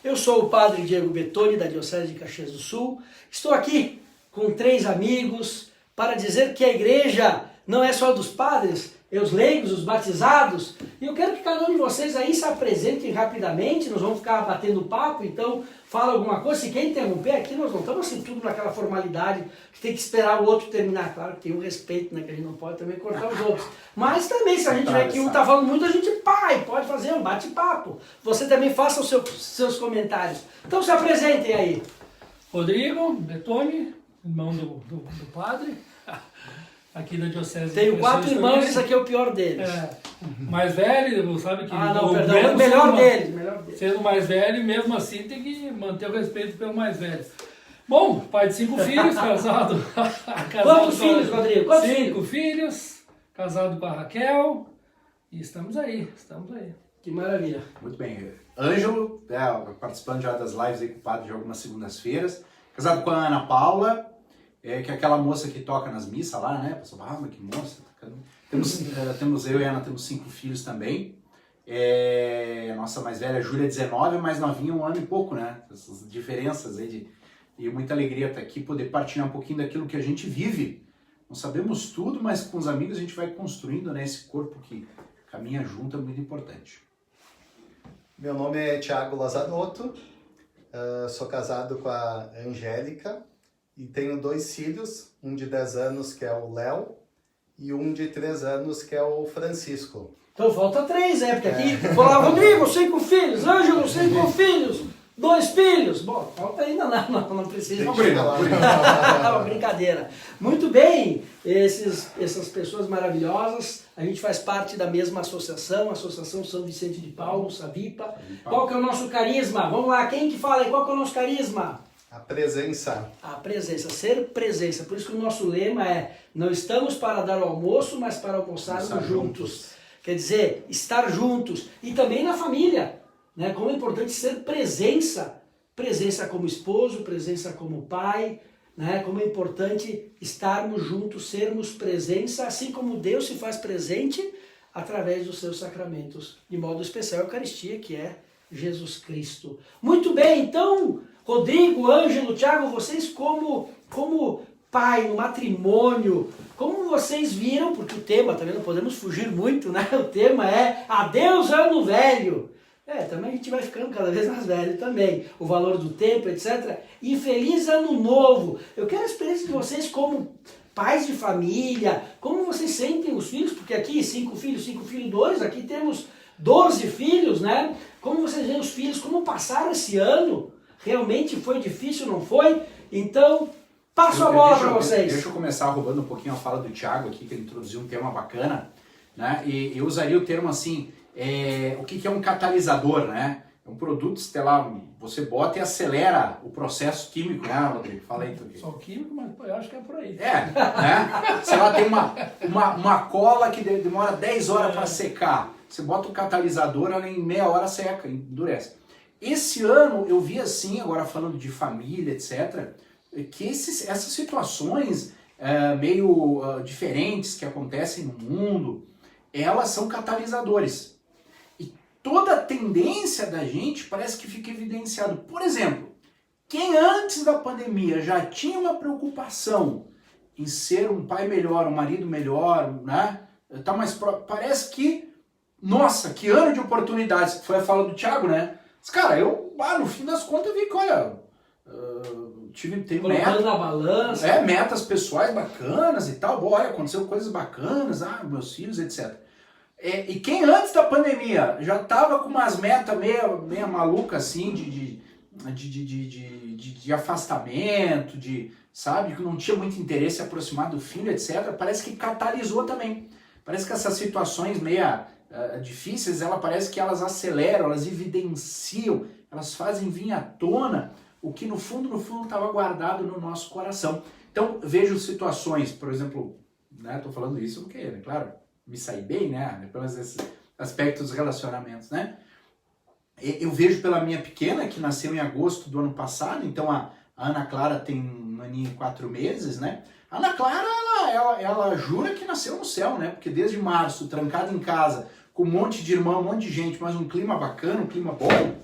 Eu sou o padre Diego Bettoni, da Diocese de Caxias do Sul. Estou aqui com 3 amigos para dizer que a igreja não é só dos padres, é os leigos, os batizados. E eu quero que cada um de vocês aí se apresentem rapidamente, nós vamos ficar batendo papo, então fala alguma coisa. Se quer interromper aqui, nós não estamos assim tudo naquela formalidade que tem que esperar o outro terminar. Claro que tem um respeito, né, que a gente não pode também cortar os outros. Mas também, se a gente vê que um está falando muito, a gente pode fazer um bate-papo. Você também faça os seus comentários. Então se apresentem aí. Rodrigo Bettoni, irmão do padre, aqui da Diocese. Tenho 4 irmãos, esse aqui é o pior deles. Mais velho, sabe que... perdão, o melhor deles. Sendo mais velho, mesmo assim tem que manter o respeito pelo mais velho. Bom, pai de 5 filhos, casado... Quantos filhos, Rodrigo? 5 filhos, casado com a Raquel, e estamos aí. Que maravilha. Muito bem. Ângelo, participando já das lives aí com o padre de algumas segundas-feiras. Casado com a Ana Paula, que é aquela moça que toca nas missas lá, né? Pessoal, mas que moça. Temos eu e a Ana, temos 5 filhos também. A nossa mais velha, Júlia, 19, mais novinha, 1 ano e pouco, né? Essas diferenças aí e muita alegria estar aqui, poder partilhar um pouquinho daquilo que a gente vive. Não sabemos tudo, mas com os amigos a gente vai construindo, né, esse corpo que caminha junto, é muito importante. Meu nome é Thiago Lazarotto, sou casado com a Angélica e tenho 2 filhos, um de 10 anos que é o Léo e um de 3 anos que é o Francisco. Então falta 3, porque aqui falava Rodrigo, 5 filhos, Ângelo, 5 filhos, 2 filhos. Bom, falta ainda não precisa. Uma brincadeira. Muito bem, essas pessoas maravilhosas, a gente faz parte da mesma associação, a Associação São Vicente de Paulo, Savipa. Qual que é o nosso carisma? Vamos lá, quem que fala aí? Qual que é o nosso carisma? A presença. A presença, ser presença. Por isso que o nosso lema é: não estamos para dar o almoço, mas para almoçarmos juntos. Quer dizer, estar juntos. E também na família, né? Como é importante ser presença. Presença como esposo, presença como pai, né? Como é importante estarmos juntos, sermos presença, assim como Deus se faz presente através dos seus sacramentos. De modo especial a Eucaristia, que é Jesus Cristo. Muito bem, então, Rodrigo, Ângelo, Thiago, vocês como pai no matrimônio, como vocês viram, porque o tema também não podemos fugir muito, né? O tema é Adeus Ano Velho. Também a gente vai ficando cada vez mais velho também. O valor do tempo, etc. E feliz Ano Novo. Eu quero a experiência de vocês como pais de família, como vocês sentem os filhos, porque aqui 5 filhos, 2, aqui temos 12 filhos, né? Como vocês veem os filhos, como passaram esse ano? Realmente foi difícil, não foi? Então, passo a bola para vocês. Deixa eu começar roubando um pouquinho a fala do Thiago aqui, que ele introduziu um tema bacana, né? E eu usaria o termo assim, o que é um catalisador, né? É um produto, sei lá, você bota e acelera o processo químico, né, Rodrigo? Fala aí, tu aqui. Só químico, mas eu acho que é por aí. Né? Sei lá, tem uma cola que demora 10 horas para secar. Você bota o catalisador, ela em meia hora seca, endurece. Esse ano eu vi assim, agora falando de família, etc., que essas situações meio diferentes que acontecem no mundo, elas são catalisadores. E toda a tendência da gente parece que fica evidenciado. Por exemplo, quem antes da pandemia já tinha uma preocupação em ser um pai melhor, um marido melhor, né? Tá mais parece que, nossa, que ano de oportunidades. Foi a fala do Thiago, né? Mas, cara, no fim das contas, eu vi que, olha, tem colocando na balança. Metas pessoais bacanas e tal. Bom, olha, aconteceu coisas bacanas, meus filhos, etc. E quem antes da pandemia já tava com umas metas meio malucas, assim, de afastamento, sabe, que não tinha muito interesse em se aproximar do filho, etc., parece que catalisou também. Parece que essas situações meio difíceis, parece que elas aceleram, elas evidenciam, elas fazem vir à tona o que no fundo estava guardado no nosso coração. Então, vejo situações, por exemplo, né, tô falando isso porque, né, claro, me saí bem, né, pelos esses aspectos dos relacionamentos, né. Eu vejo pela minha pequena, que nasceu em agosto do ano passado, então a Ana Clara tem 1 aninho e 4 meses, né. A Ana Clara, ela jura que nasceu no céu, né, porque desde março, trancada em casa, com um monte de irmão, um monte de gente, mas um clima bacana, um clima bom,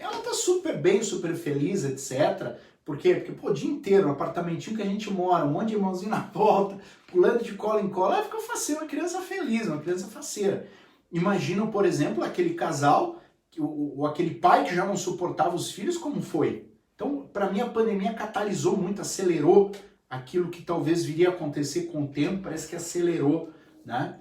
ela tá super bem, super feliz, etc. Por quê? Porque, pô, o dia inteiro, no apartamentinho que a gente mora, um monte de irmãozinho na volta, pulando de cola em cola, ela fica faceira, uma criança feliz, uma criança faceira. Imagina, por exemplo, aquele casal, ou aquele pai que já não suportava os filhos, como foi? Então, para mim, a pandemia catalisou muito, acelerou aquilo que talvez viria a acontecer com o tempo, parece que acelerou, né?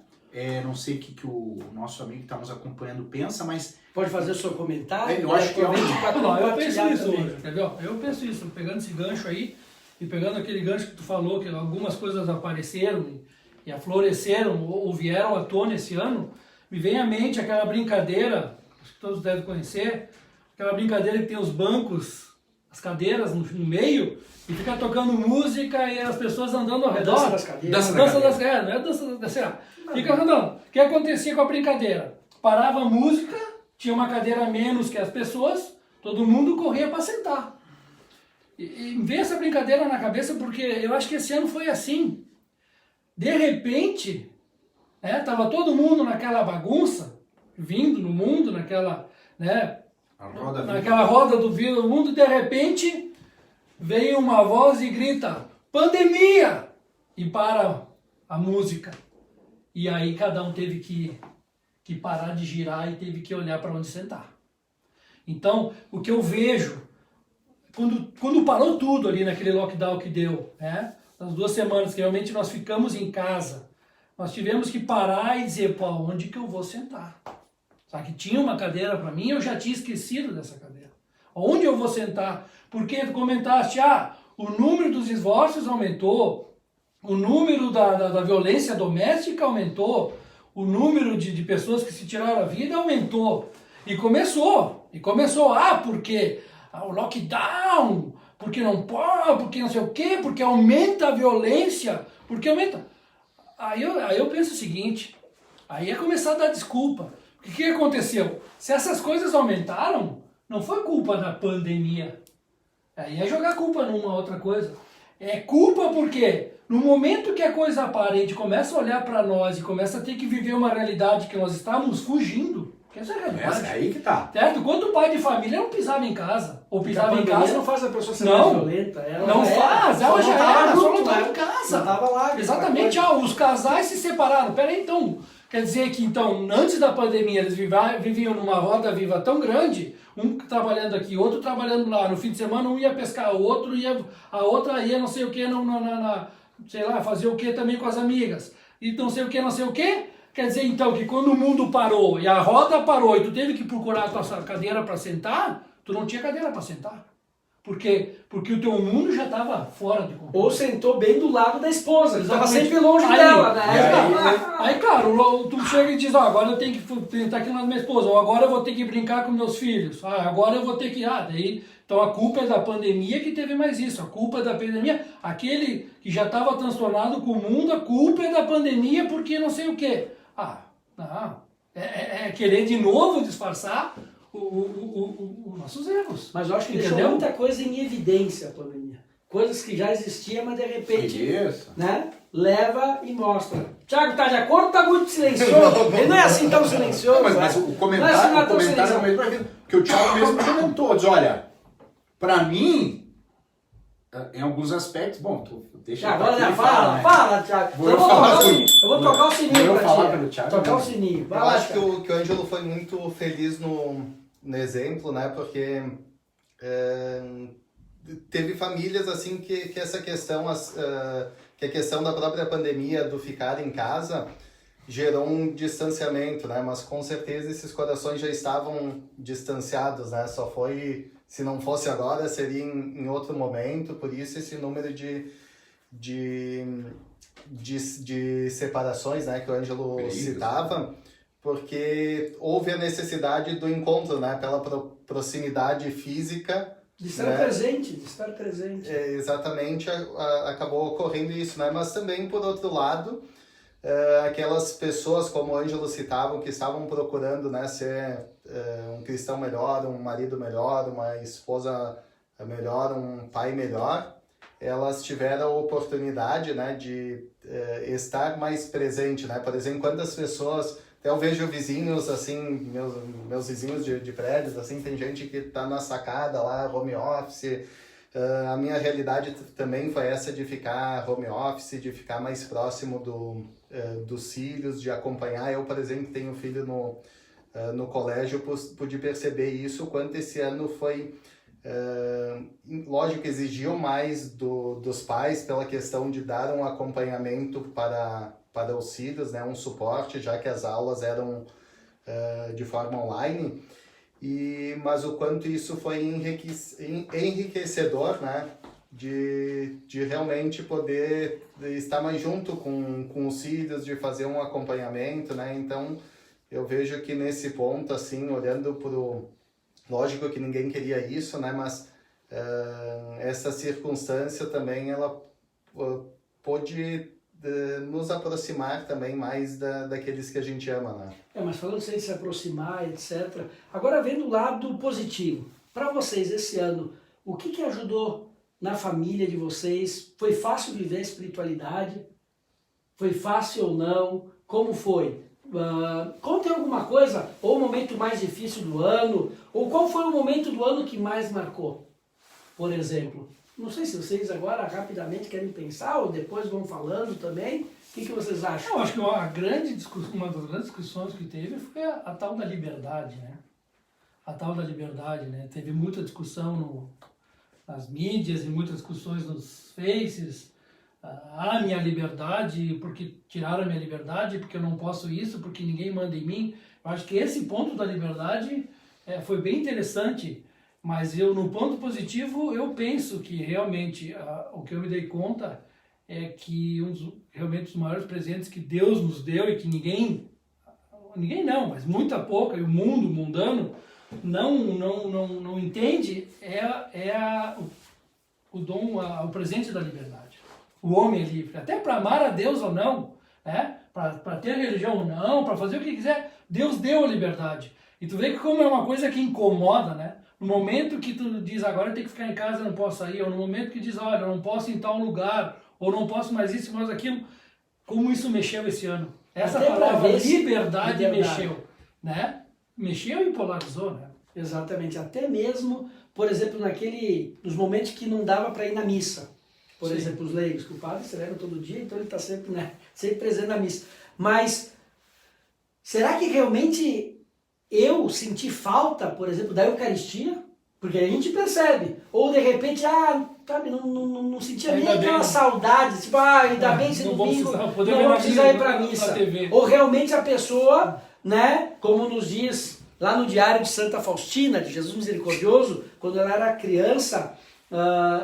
Não sei o que o nosso amigo que está nos acompanhando pensa, mas... Pode fazer o seu comentário. Eu acho que é eu penso isso, entendeu? Eu penso isso, pegando esse gancho aí, e pegando aquele gancho que tu falou, que algumas coisas apareceram e afloreceram, ou vieram à tona esse ano, me vem à mente aquela brincadeira, acho que todos devem conhecer, aquela brincadeira que tem os bancos, as cadeiras no meio, e fica tocando música e as pessoas andando ao redor. Dança das cadeiras. Dança das cadeiras, não é dança das cadeiras. Fica andando. O que acontecia com a brincadeira? Parava a música, tinha uma cadeira a menos que as pessoas, todo mundo corria para sentar. E vem essa brincadeira na cabeça porque eu acho que esse ano foi assim. De repente, tava todo mundo naquela bagunça, vindo no mundo, naquela, naquela roda do mundo, de repente vem uma voz e grita, pandemia! E para a música. E aí cada um teve que parar de girar e teve que olhar para onde sentar. Então, o que eu vejo, quando parou tudo ali naquele lockdown que deu, nas 2 semanas que realmente nós ficamos em casa, nós tivemos que parar e dizer, pô, onde que eu vou sentar? Sabe que tinha uma cadeira para mim, eu já tinha esquecido dessa cadeira. Onde eu vou sentar? Porque tu comentaste, o número dos divórcios aumentou, o número da violência doméstica aumentou, o número de pessoas que se tiraram a vida aumentou. E começou, porque o lockdown, porque não pode, porque não sei o quê, porque aumenta a violência, porque aumenta. Aí eu penso o seguinte, aí é começar a dar desculpa. O que aconteceu? Se essas coisas aumentaram, não foi culpa da pandemia. Aí é jogar culpa numa outra coisa. É culpa porque no momento que a coisa para e a gente começa a olhar para nós e começa a ter que viver uma realidade que nós estávamos fugindo, que essa é a realidade. É aí que tá. Certo? Quando o pai de família não pisava em casa, ou pisava em casa... não faz a pessoa ser mais violenta. Ela não faz, ela já era, só não estava em casa. Não estava lá. Exatamente, os casais se separaram. Peraí, então, quer dizer que então, antes da pandemia, eles viviam numa roda viva tão grande, um trabalhando aqui, outro trabalhando lá, no fim de semana um ia pescar, a outra ia não sei o que, sei lá, fazer o que também com as amigas, e não sei o que, quer dizer então que quando o mundo parou e a roda parou e tu teve que procurar a tua cadeira para sentar, tu não tinha cadeira para sentar. Porque o teu mundo já estava fora de controle. Ou sentou bem do lado da esposa, estava sempre longe dela, né? Aí, claro, tu chega e diz, agora eu tenho que estar aqui do lado da minha esposa, ou agora eu vou ter que brincar com meus filhos, agora eu vou ter que... daí, então a culpa é da pandemia que teve mais isso, a culpa é da pandemia, aquele que já estava transtornado com o mundo, a culpa é da pandemia porque não sei o quê. É querer de novo disfarçar os nossos erros. Mas eu acho que deixou muita coisa em evidência a pandemia. Coisas que já existiam, mas de repente leva e mostra. Tiago, tá de acordo ou tá muito silencioso? Ele não é assim tão silencioso. Mas o comentário é o mesmo, porque o Tiago mesmo comentou, diz, olha, pra mim, em alguns aspectos, bom, deixa eu agora fala, Tiago. Eu vou tocar o sininho pra ti. Tocar o sininho. Eu acho que o Ângelo foi muito feliz no exemplo, né? Porque teve famílias assim que essa questão, que a questão da própria pandemia, do ficar em casa, gerou um distanciamento, né? Mas com certeza esses corações já estavam distanciados, né? Só foi, se não fosse agora, seria em outro momento. Por isso esse número de separações, né? Que o Ângelo citava. Porque houve a necessidade do encontro, né? Pela proximidade física. De estar presente, exatamente, acabou ocorrendo isso, né? Mas também, por outro lado, aquelas pessoas, como o Ângelo citavam, que estavam procurando, né, ser um cristão melhor, um marido melhor, uma esposa melhor, um pai melhor, elas tiveram a oportunidade, né, de estar mais presente, né? Por exemplo, quantas pessoas Até eu vejo vizinhos, assim, meus vizinhos de prédios, assim, tem gente que está na sacada lá, home office. A minha realidade também foi essa de ficar home office, de ficar mais próximo dos filhos, de acompanhar. Eu, por exemplo, tenho filho no colégio, pude perceber isso, quanto esse ano foi... lógico, exigiu mais dos pais pela questão de dar um acompanhamento para os filhos, né, um suporte, já que as aulas eram de forma online, mas o quanto isso foi enriquecedor, né, de realmente poder estar mais junto com os filhos, de fazer um acompanhamento, né, então eu vejo que nesse ponto, assim, olhando lógico que ninguém queria isso, né, mas essa circunstância também, ela pôde nos aproximar também mais daqueles que a gente ama, né? Mas falando sem se aproximar, etc. Agora, vendo o lado positivo, para vocês esse ano, o que ajudou na família de vocês? Foi fácil viver a espiritualidade? Foi fácil ou não? Como foi? Conte alguma coisa, ou o momento mais difícil do ano, ou qual foi o momento do ano que mais marcou, por exemplo. Não sei se vocês agora rapidamente querem pensar, ou depois vão falando também. O que vocês acham? Eu acho que uma das grandes discussões que teve foi a tal da liberdade, né? A tal da liberdade, né? Teve muita discussão nas mídias e muitas discussões nos faces. A minha liberdade, porque tiraram a minha liberdade, porque eu não posso isso, porque ninguém manda em mim. Eu acho que esse ponto da liberdade foi bem interessante, mas no ponto positivo, eu penso que realmente o que eu me dei conta é que realmente os maiores presentes que Deus nos deu e que ninguém não, mas muita pouca, e o mundo mundano não entende, o dom, o presente da liberdade. O homem é livre, até para amar a Deus ou não, né? Para ter religião ou não, para fazer o que quiser, Deus deu a liberdade. E tu vê que como é uma coisa que incomoda, né? No momento que tu diz, agora eu tenho que ficar em casa, não posso sair, ou no momento que diz, olha, eu não posso ir em tal lugar, ou não posso mais isso, mais aquilo, como isso mexeu esse ano. Essa até palavra liberdade mexeu, né? Mexeu e polarizou, né? Exatamente, até mesmo, por exemplo, nos momentos que não dava para ir na missa. Por Sim. exemplo, os leigos, que o padre celebra todo dia, então ele está sempre, né, sempre presente na missa. Mas, será que realmente eu senti falta, por exemplo, da Eucaristia? Porque a gente percebe. Ou, de repente, sabe, não sentia nem aquela saudade, tipo, ainda bem se domingo não vou precisar ir para a missa. Ou realmente a pessoa, né, como nos diz lá no Diário de Santa Faustina, de Jesus Misericordioso, quando ela era criança,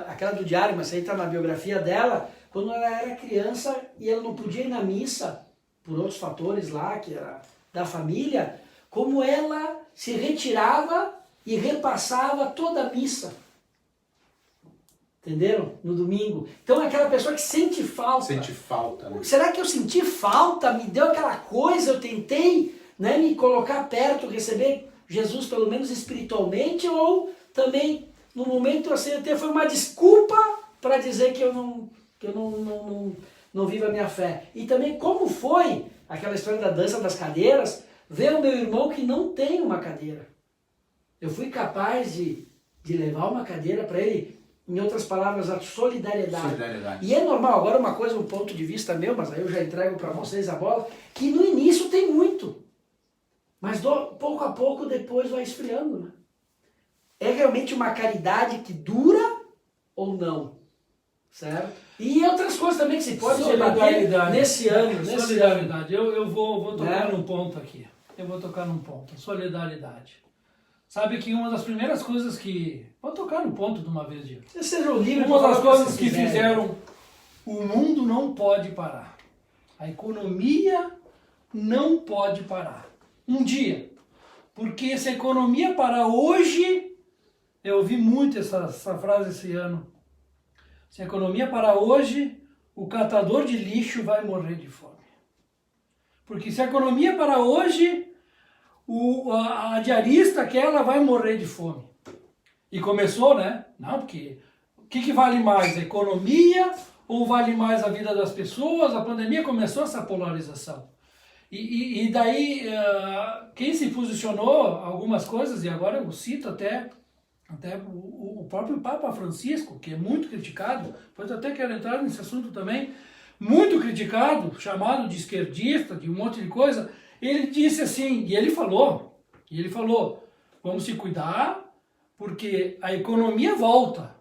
aquela do diário, mas aí está na biografia dela, quando ela era criança e ela não podia ir na missa, por outros fatores lá, que era da família, como ela se retirava e repassava toda a missa. Entenderam? No domingo. Então é aquela pessoa que sente falta. Sente falta, né? Será que eu senti falta? Me deu aquela coisa, eu tentei, né, me colocar perto, receber Jesus pelo menos espiritualmente, ou também no momento assim até foi uma desculpa para dizer que eu não vivo a minha fé. E também como foi aquela história da dança das cadeiras, ver o meu irmão que não tem uma cadeira. Eu fui capaz de levar uma cadeira para ele, em outras palavras, a solidariedade. E é normal, agora uma coisa, um ponto de vista meu, mas aí eu já entrego para vocês a bola, que no início tem muito, mas pouco a pouco depois vai esfriando, né? É realmente uma caridade que dura ou não? Certo? E outras coisas também que se pode debater nesse ano. Solidariedade. Eu vou tocar num ponto aqui. Eu vou tocar num ponto. Solidariedade. Sabe que uma das primeiras coisas que... Vou tocar no ponto de uma vez, Diego. Uma das coisas que fizeram... O mundo não pode parar. A economia não pode parar. Um dia. Porque se a economia parar hoje... Eu ouvi muito essa frase esse ano. Se a economia parar hoje, o catador de lixo vai morrer de fome. Porque se a economia parar hoje, a diarista aquela vai morrer de fome. E começou, né? Não, porque o que vale mais? A economia ou vale mais a vida das pessoas? A pandemia começou essa polarização. E daí, quem se posicionou, algumas coisas, e agora eu cito até o próprio Papa Francisco, que é muito criticado, depois até quero entrar nesse assunto também, muito criticado, chamado de esquerdista, de um monte de coisa, ele disse assim, e ele falou, vamos se cuidar, porque a economia volta,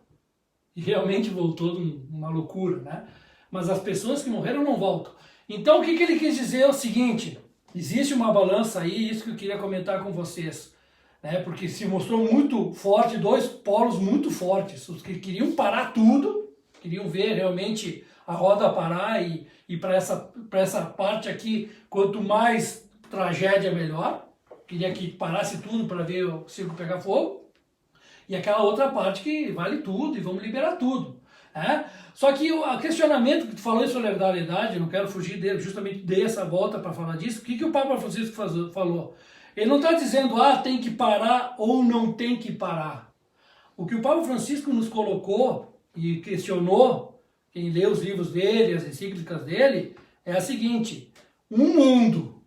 e realmente voltou uma loucura, né? Mas as pessoas que morreram não voltam. Então o que ele quis dizer é o seguinte, existe uma balança aí, isso que eu queria comentar com vocês, né? Porque se mostrou muito forte, dois polos muito fortes, os que queriam parar tudo, queriam ver realmente a roda parar e para essa parte aqui, quanto mais tragédia melhor, queria que parasse tudo para ver o circo pegar fogo, e aquela outra parte que vale tudo e vamos liberar tudo. Só que o questionamento que tu falou em solidariedade, eu não quero fugir dele, justamente dei essa volta para falar disso, o que o Papa Francisco falou? Ele não está dizendo, tem que parar ou não tem que parar. O que o Papa Francisco nos colocou e questionou, quem lê os livros dele, as encíclicas dele, é a seguinte, um mundo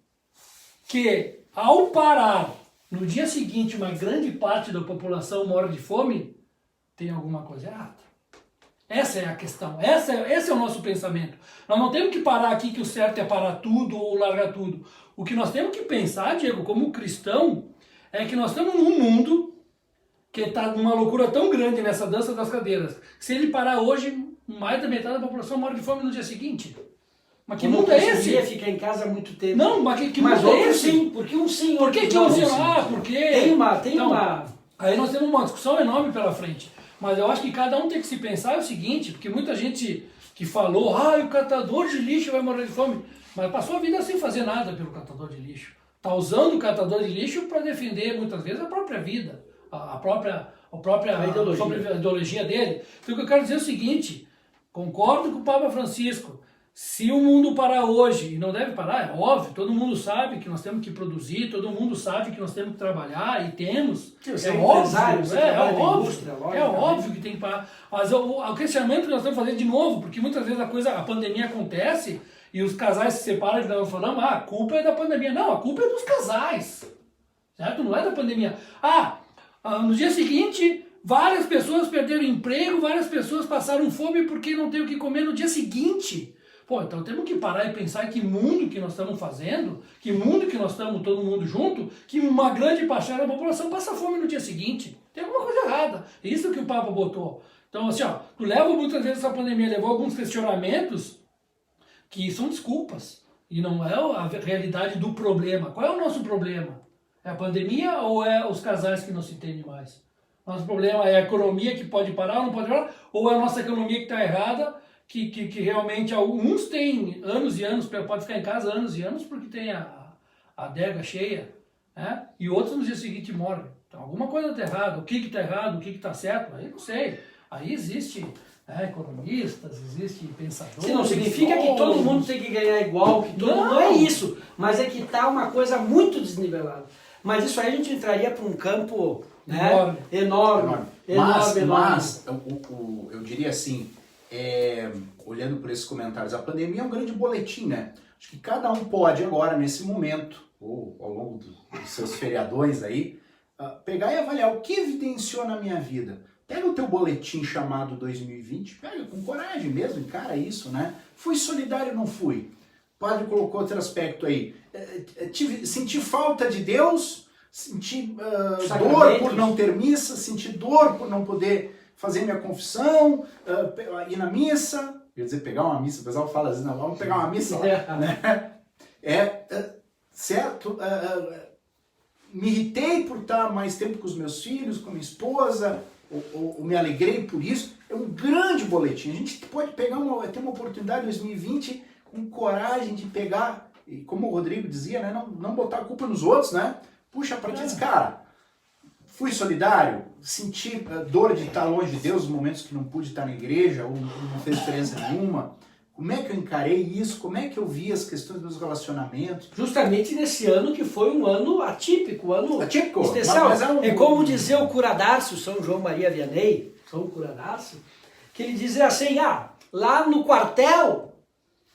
que, ao parar, no dia seguinte, uma grande parte da população morre de fome, tem alguma coisa errada. Essa é a questão, esse é o nosso pensamento. Nós não temos que parar aqui que o certo é parar tudo ou largar tudo. O que nós temos que pensar, Diego, como cristão, é que nós estamos num mundo que está numa loucura tão grande nessa dança das cadeiras. Se ele parar hoje, mais da metade da população morre de fome no dia seguinte. Mas que mundo é esse? Ficar em casa muito tempo. Não, mas que mundo é esse? Sim, porque um sim. Por que um sim? Porque... Tem uma... Aí nós temos uma discussão enorme pela frente. Mas eu acho que cada um tem que se pensar o seguinte, porque muita gente que falou, o catador de lixo vai morrer de fome, mas passou a vida sem fazer nada pelo catador de lixo. Está usando o catador de lixo para defender, muitas vezes, a própria vida, a própria ideologia dele. Então o que eu quero dizer é o seguinte, concordo com o Papa Francisco, se o mundo parar hoje, e não deve parar, é óbvio, todo mundo sabe que nós temos que produzir, todo mundo sabe que nós temos que trabalhar, e temos, é óbvio que tem que parar, mas o questionamento que nós estamos fazendo de novo, porque muitas vezes a pandemia acontece, e os casais se separam e nós falamos, a culpa é da pandemia, não, a culpa é dos casais, certo? Não é da pandemia, no dia seguinte, várias pessoas perderam emprego, várias pessoas passaram fome porque não tem o que comer no dia seguinte. Então temos que parar e pensar que mundo que nós estamos fazendo, que mundo que nós estamos todo mundo junto, que uma grande parcela da população passa fome no dia seguinte. Tem alguma coisa errada. É isso que o Papa botou. Então assim, tu leva muitas vezes essa pandemia, levou alguns questionamentos que são desculpas. E não é a realidade do problema. Qual é o nosso problema? É a pandemia ou é os casais que não se entendem mais? Nosso problema é a economia que pode parar ou não pode parar? Ou é a nossa economia que está errada? Que realmente alguns têm anos e anos, pode ficar em casa anos e anos porque tem a adega cheia, né? E outros no dia seguinte morrem. Então alguma coisa está errada, o que está errado, o que está certo, aí não sei. Aí existe economistas, existe pensadores. Não significa que todo mundo tem que ganhar igual, que todo mundo não é isso, mas é que está uma coisa muito desnivelada. Mas isso aí a gente entraria para um campo enorme. Mas eu diria assim, olhando por esses comentários, a pandemia é um grande boletim, né? Acho que cada um pode agora, nesse momento, ou ao longo dos seus feriadões aí, pegar e avaliar o que evidenciou na minha vida. Pega o teu boletim chamado 2020, pega com coragem mesmo, encara isso, né? Fui solidário ou não fui? O padre colocou outro aspecto aí. Senti falta de Deus, senti dor por não ter missa, senti dor por não poder fazer minha confissão, ir na missa, quer dizer, pegar uma missa, o pessoal fala assim, não, vamos pegar uma missa lá, né? Certo? Me irritei por estar mais tempo com os meus filhos, com a minha esposa, ou me alegrei por isso. É um grande boletim. A gente pode pegar ter uma oportunidade em 2020 com coragem de pegar, e como o Rodrigo dizia, né, não botar a culpa nos outros, né? Puxa, para ti, cara, fui solidário, senti dor de estar longe de Deus nos momentos que não pude estar na igreja, ou não fez diferença nenhuma. Como é que eu encarei isso? Como é que eu vi as questões dos relacionamentos? Justamente nesse ano que foi um ano atípico, um ano especial. Mas é como dizia o Curadácio, São João Maria Vianney, São Curadácio, que ele dizia assim, lá no quartel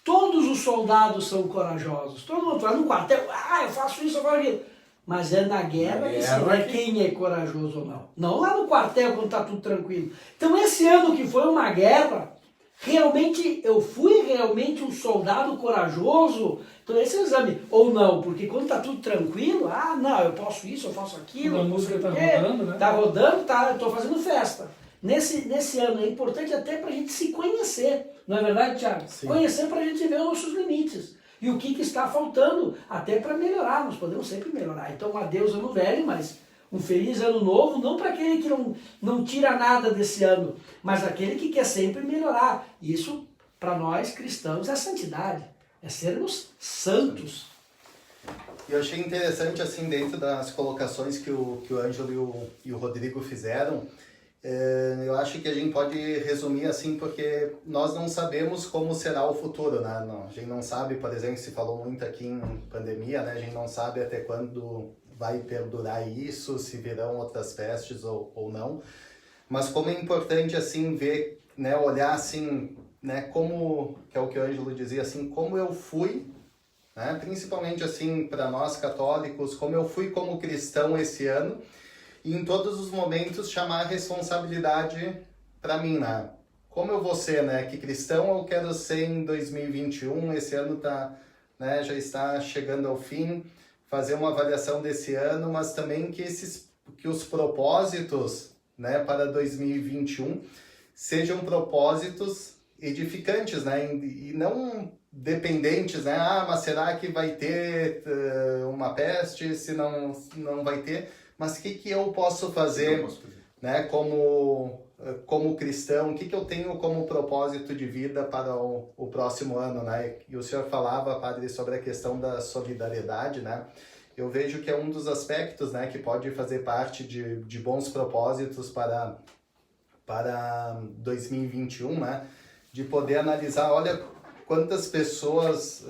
Todos os soldados são corajosos. Todo mundo fala no quartel, eu faço isso, eu faço aquilo. Mas é na guerra que se vê quem é corajoso ou não. Não lá no quartel quando está tudo tranquilo. Então esse ano que foi uma guerra, realmente eu fui realmente um soldado corajoso. Então esse é o exame. Ou não, porque quando está tudo tranquilo, não, eu posso isso, eu faço aquilo. A música está rodando, né? Está rodando, eu estou fazendo festa. Nesse ano é importante até para a gente se conhecer. Não é verdade, Thiago? Sim. Conhecer para a gente ver os nossos limites. E o que está faltando, até para melhorar. Nós podemos sempre melhorar. Então, um adeus ano velho, mas um feliz ano novo, não para aquele que não tira nada desse ano, mas aquele que quer sempre melhorar. Isso, para nós cristãos, é santidade. É sermos santos. Eu achei interessante, assim, dentro das colocações que o Ângelo e o Rodrigo fizeram, eu acho que a gente pode resumir assim, porque nós não sabemos como será o futuro, né? A gente não sabe, por exemplo, se falou muito aqui em pandemia, né? A gente não sabe até quando vai perdurar isso, se virão outras pestes ou não. Mas como é importante, assim, ver, né? Olhar, assim, né? Como, que é o que o Ângelo dizia, assim, como eu fui, né? Principalmente, assim, para nós católicos, como eu fui como cristão esse ano, e em todos os momentos chamar a responsabilidade para mim, né? Como eu vou ser, né? Que cristão eu quero ser em 2021, esse ano né, já está chegando ao fim, fazer uma avaliação desse ano, mas também que os propósitos, né, para 2021 sejam propósitos edificantes, né? E não dependentes, né? Mas será que vai ter uma peste, se não vai ter? Mas o que eu posso fazer, né, como cristão? O que eu tenho como propósito de vida para o próximo ano, né? E o senhor falava, padre, sobre a questão da solidariedade, né? Eu vejo que é um dos aspectos, né, que pode fazer parte de bons propósitos para 2021, né? De poder analisar, olha, quantas pessoas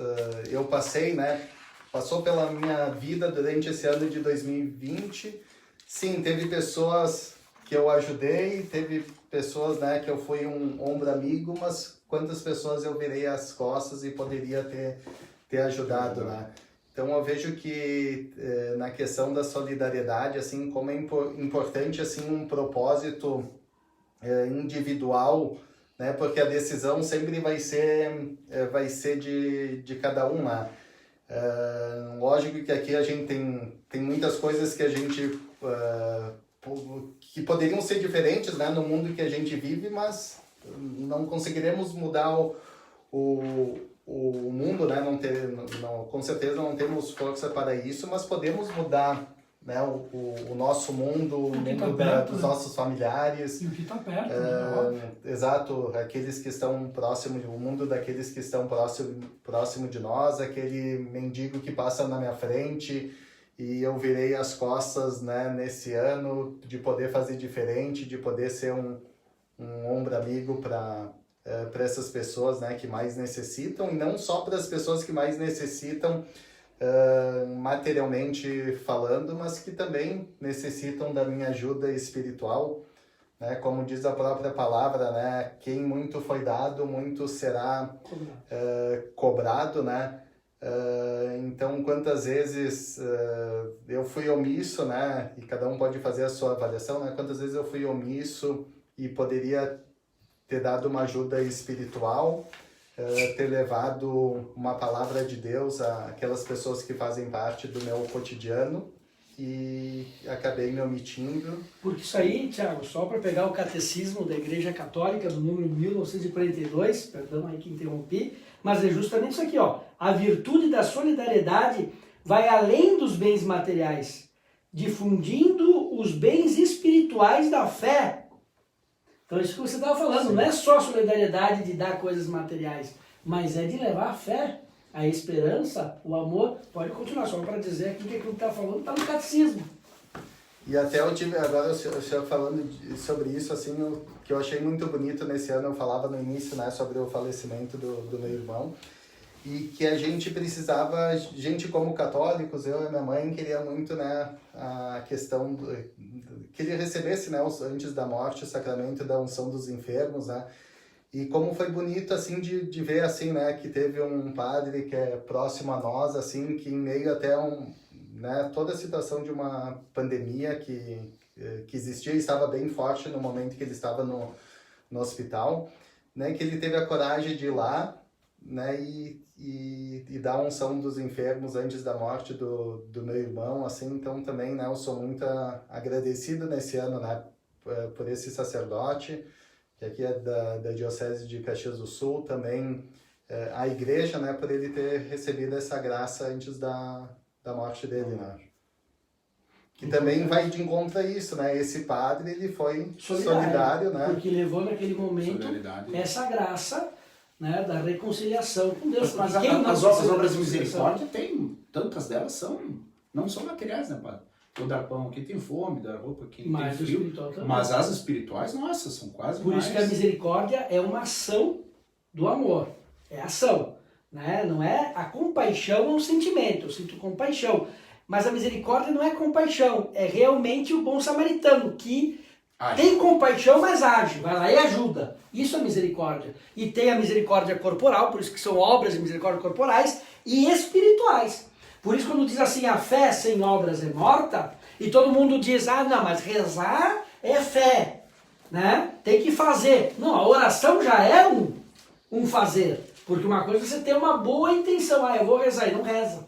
eu passei, né? Passou pela minha vida durante esse ano de 2020. Sim, teve pessoas que eu ajudei, teve pessoas, né, que eu fui um ombro amigo, mas quantas pessoas eu virei as costas e poderia ter ajudado, né? Então eu vejo que na questão da solidariedade, assim, como é importante, assim, um propósito individual, né? Porque a decisão sempre vai ser de cada um, né? Lógico que aqui a gente tem muitas coisas que a gente que poderiam ser diferentes, né, no mundo que a gente vive, mas não conseguiremos mudar o mundo, né? Com certeza não temos força para isso, mas podemos mudar, né, o nosso mundo, o mundo dos nossos familiares. E o que está perto, exato, aqueles que estão próximos, o mundo daqueles que estão próximo de nós, aquele mendigo que passa na minha frente e eu virei as costas, né, nesse ano, de poder fazer diferente, de poder ser um ombro amigo para essas pessoas, né, que mais necessitam, e não só para as pessoas que mais necessitam materialmente falando, mas que também necessitam da minha ajuda espiritual, né? Como diz a própria palavra, né? Quem muito foi dado, muito será cobrado, né? Então, quantas vezes eu fui omisso, né? E cada um pode fazer a sua avaliação, né? Quantas vezes eu fui omisso e poderia ter dado uma ajuda espiritual, ter levado uma palavra de Deus àquelas pessoas que fazem parte do meu cotidiano, e acabei me omitindo. Porque isso aí, Thiago, só para pegar o Catecismo da Igreja Católica, do número 1942, perdão aí que interrompi, mas é justamente isso aqui, ó. A virtude da solidariedade vai além dos bens materiais, difundindo os bens espirituais da fé. Então, isso que você estava falando, não é só a solidariedade de dar coisas materiais, mas é de levar a fé, a esperança, o amor. Pode continuar, só para dizer aqui que aquilo que está falando está no catecismo. E até eu tive, agora o senhor falando sobre isso, assim, que eu achei muito bonito nesse ano, eu falava no início, né, sobre o falecimento do meu irmão, e que a gente precisava, gente como católicos, eu e minha mãe, queria muito, né, a questão, que ele recebesse, né, antes da morte, o sacramento da unção dos enfermos, né, E como foi bonito, assim, de ver, assim, né, que teve um padre que é próximo a nós, assim, que em meio até né, toda a situação de uma pandemia que existia e estava bem forte no momento que ele estava no hospital, né, que ele teve a coragem de ir lá, né, e dar a unção dos enfermos antes da morte do meu irmão, assim. Então também, né, eu sou muito agradecido nesse ano, né, por esse sacerdote, que aqui é da Diocese de Caxias do Sul, também a igreja, né, por ele ter recebido essa graça antes da morte dele, né. Que também vai de encontro a isso, né, esse padre, ele foi solidário, né. Porque levou naquele momento essa graça, né, da reconciliação com Deus. Mas as obras de misericórdia tantas delas não são materiais, né, padre? Eu dar pão, quem tem fome, dar roupa, quem tem frio. Mas as espirituais, nossa, são quase Por isso que a misericórdia é uma ação do amor. É ação, né? Não é a compaixão, é um sentimento. Eu sinto compaixão. Mas a misericórdia não é compaixão. É realmente o bom samaritano que tem compaixão, mas age. Vai lá e ajuda. Isso é misericórdia. E tem a misericórdia corporal, por isso que são obras de misericórdia corporais e espirituais. Por isso quando diz assim, a fé sem obras é morta, e todo mundo diz, não, mas rezar é fé, né? Tem que fazer. Não, a oração já é um fazer. Porque uma coisa é você ter uma boa intenção, eu vou rezar, e não reza.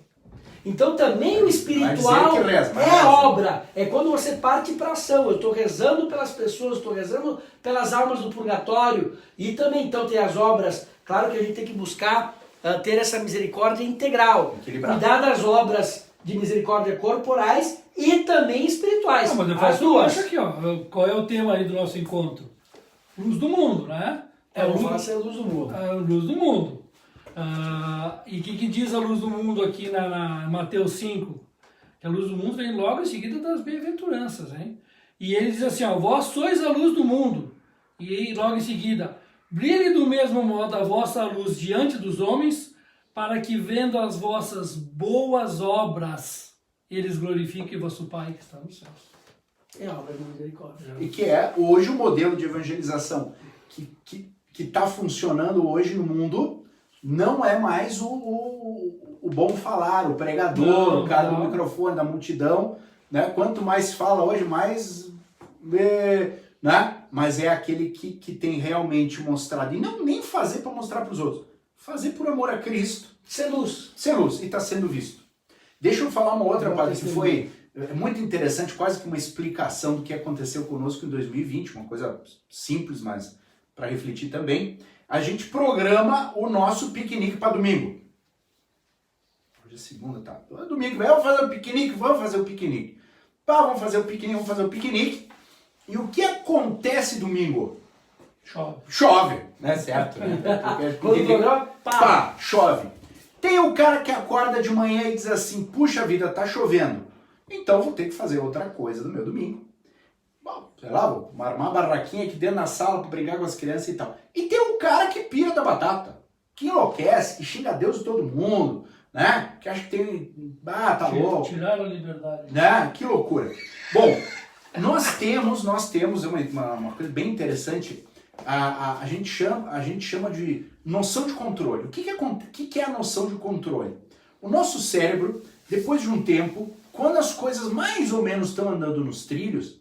Então também o espiritual é obra, é quando você parte para ação. Eu estou rezando pelas pessoas, estou rezando pelas almas do purgatório, e também então tem as obras. Claro que a gente tem que buscar ter essa misericórdia integral, cuidar das obras de misericórdia corporais e também espirituais. Mas eu faço duas. Aqui, ó, qual é o tema aí do nosso encontro? Luz do mundo, né? Vamos falar se é a luz do mundo. A luz do mundo. E o que diz a luz do mundo aqui na Mateus 5? Que a luz do mundo vem logo em seguida das bem-aventuranças, hein? E ele diz assim, vós sois a luz do mundo. E aí, logo em seguida, brilhe do mesmo modo a vossa luz diante dos homens, para que vendo as vossas boas obras, eles glorifiquem vosso Pai que está nos céus. É a obra de misericórdia. E que é hoje o modelo de evangelização que está funcionando hoje no mundo. Não é mais o bom falar, o pregador, o cara do microfone, da multidão, né? Quanto mais se fala hoje, mais... né? Mas é aquele que tem realmente mostrado, e não nem fazer para mostrar para os outros, fazer por amor a Cristo. Ser luz. Ser luz, e está sendo visto. Deixa eu falar uma outra, padre, que foi muito interessante, quase que uma explicação do que aconteceu conosco em 2020, uma coisa simples, mas para refletir também. A gente programa o nosso piquenique para domingo. Hoje é segunda, tá? Domingo, vamos fazer o piquenique, vamos fazer o piquenique. Vamos fazer o piquenique. E o que acontece domingo? Chove, né? Certo, né? Quando o programa, chove. Tem o cara que acorda de manhã e diz assim, puxa vida, tá chovendo. Então vou ter que fazer outra coisa no meu domingo. Bom, sei lá, vou armar uma barraquinha aqui dentro da sala para brigar com as crianças e tal. E tem um cara que pira da batata, que enlouquece, que xinga Deus de todo mundo, né? Que acha que tem... tá louco. Tiraram a liberdade. Né? Que loucura. Bom, nós temos uma coisa bem interessante, a gente chama de noção de controle. O que é a noção de controle? O nosso cérebro, depois de um tempo, quando as coisas mais ou menos estão andando nos trilhos,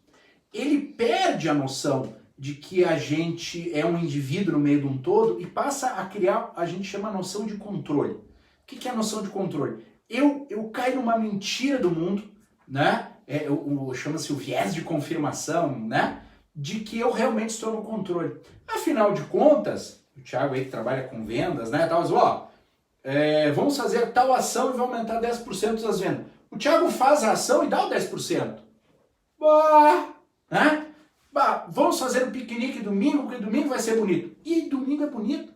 ele perde a noção de que a gente é um indivíduo no meio de um todo e passa a criar, a gente chama a noção de controle. O que é a noção de controle? Eu caio numa mentira do mundo, né? Chama-se o viés de confirmação, né? De que eu realmente estou no controle. Afinal de contas, o Thiago aí que trabalha com vendas, né? Vamos fazer tal ação e vai aumentar 10% das vendas. O Thiago faz a ação e dá o 10%. Né? Vamos fazer um piquenique domingo, porque domingo vai ser bonito. E domingo é bonito?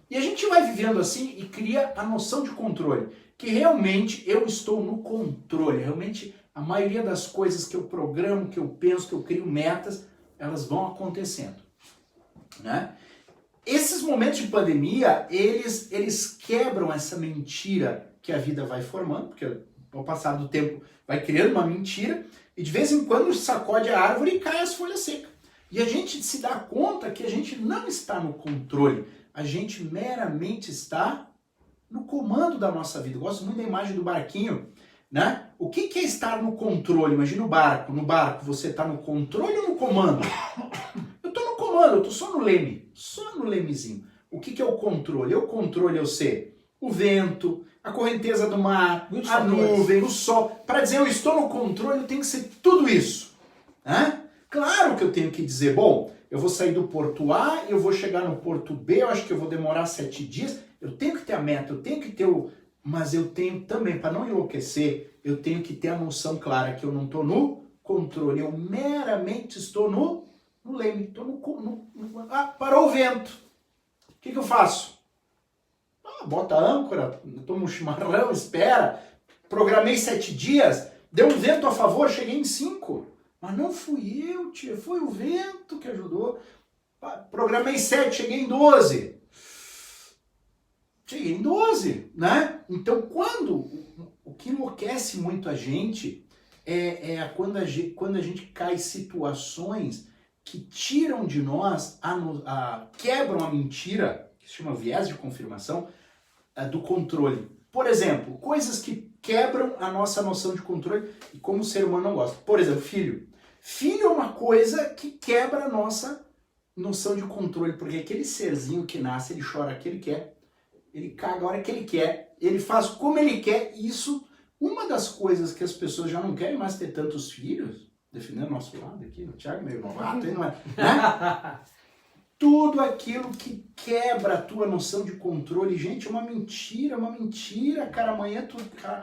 E a gente vai vivendo assim e cria a noção de controle. Que realmente eu estou no controle. Realmente a maioria das coisas que eu programo, que eu penso, que eu crio metas, elas vão acontecendo. Né? Esses momentos de pandemia, eles quebram essa mentira que a vida vai formando, porque ao passar do tempo vai criando uma mentira, e de vez em quando sacode a árvore e cai as folhas secas. E a gente se dá conta que a gente não está no controle, a gente meramente está no comando da nossa vida. Eu gosto muito da imagem do barquinho, né? O que é estar no controle? Imagina o barco. No barco você está no controle ou no comando? Eu estou no comando, eu estou só no leme, só no lemezinho. O que é o controle? O controle é eu ser o vento, a correnteza do mar, Muitos a fatores. nuvem, o sol. Para dizer eu estou no controle, eu tenho que ser tudo isso, né? Claro que eu tenho que dizer, bom, eu vou sair do porto A, eu vou chegar no porto B, eu acho que eu vou demorar 7 dias. Eu tenho que ter a meta, eu tenho que ter o... Mas eu tenho também, para não enlouquecer, eu tenho que ter a noção clara que eu não estou no controle, eu meramente estou no leme, estou parou o vento. O que eu faço? Bota a âncora, toma um chimarrão, espera. Programei 7 dias, deu um vento a favor, cheguei em 5. Mas não fui eu, tia, foi o vento que ajudou. Programei 7, cheguei em 12. Cheguei em 12, né? Então, o que enlouquece muito a gente é quando a gente cai em situações que tiram de nós, quebram a mentira, que se chama viés de confirmação, do controle. Por exemplo, coisas que quebram a nossa noção de controle e como o ser humano não gosta. Por exemplo, filho. Filho é uma coisa que quebra a nossa noção de controle, porque aquele serzinho que nasce, ele chora o que ele quer, ele caga a hora que ele quer, ele faz como ele quer. Isso, uma das coisas que as pessoas já não querem mais ter tantos filhos, defendendo o nosso lado aqui, o Thiago meio novato, não é, né? Tudo aquilo que quebra a tua noção de controle, gente, é uma mentira, cara, amanhã tu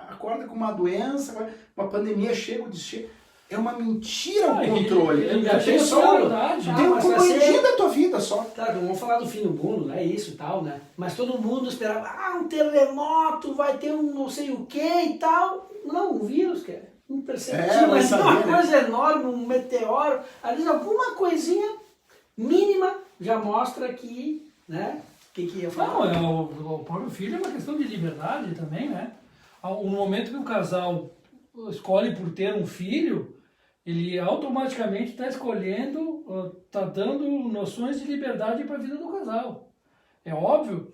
acorda com uma doença, uma pandemia chega. É uma mentira o controle. Tem só verdade. Tem um comandinho da tua vida só. Tá, não vamos falar do fim do mundo, né? Isso e tal, né? Mas todo mundo esperava, um terremoto, vai ter um não sei o que e tal. Não, um vírus, cara. Imperceptível, mas saber, uma né? coisa enorme, um meteoro. Às vezes alguma coisinha mínima já mostra que, né? O que ia falar? Não, o próprio filho é uma questão de liberdade também, né? No momento que o casal escolhe por ter um filho, ele automaticamente está escolhendo, está dando noções de liberdade para a vida do casal. É óbvio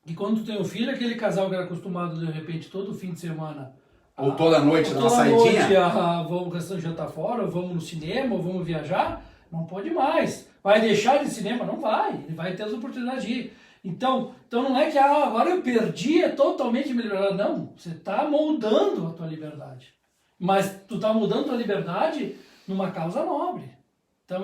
que quando tu tem um filho, aquele casal que era acostumado de repente todo fim de semana, Ou toda noite dar uma saidinha. Vamos jantar fora, ou vamos no cinema, ou vamos viajar, não pode mais. Vai deixar de cinema? Não vai. Ele vai ter as oportunidades de ir. Então não é que agora eu perdi, é totalmente melhorado. Não, você está moldando a tua liberdade. Mas tu está mudando a tua liberdade numa causa nobre. Então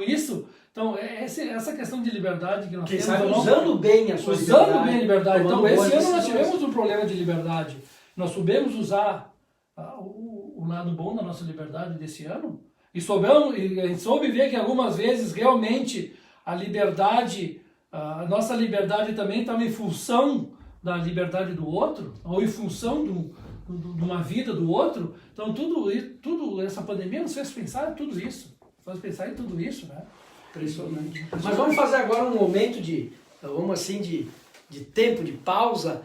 essa questão de liberdade que nós Quem temos... sabe usando bem a sua liberdade. Usando bem a liberdade. Então esse ano nós decisões. tivemos um problema de liberdade. Nós soubemos usar o lado bom da nossa liberdade desse ano. E a gente soube ver que algumas vezes realmente a nossa liberdade também estava em função da liberdade do outro, ou em função de uma vida do outro. Então tudo essa pandemia nos fez pensar em tudo isso. Né? Impressionante. Mas vamos fazer agora um momento de tempo de pausa.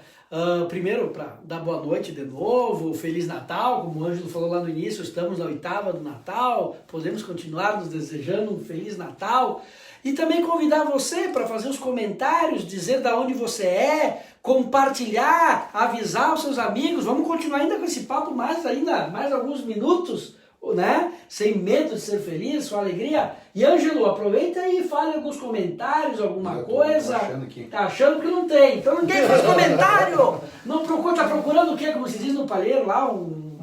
Primeiro, para dar boa noite de novo, Feliz Natal, como o Ângelo falou lá no início, estamos na 8ª do Natal, podemos continuar nos desejando um Feliz Natal. E também convidar você para fazer os comentários, dizer de onde você é, compartilhar, avisar os seus amigos. Vamos continuar ainda com esse papo mais alguns minutos, né? Sem medo de ser feliz, com alegria. E Ângelo, aproveita e fale alguns comentários, alguma coisa. Tá achando que não tem. Então ninguém faz comentário. Não procura, tá procurando o quê? Como se diz no palheiro lá, um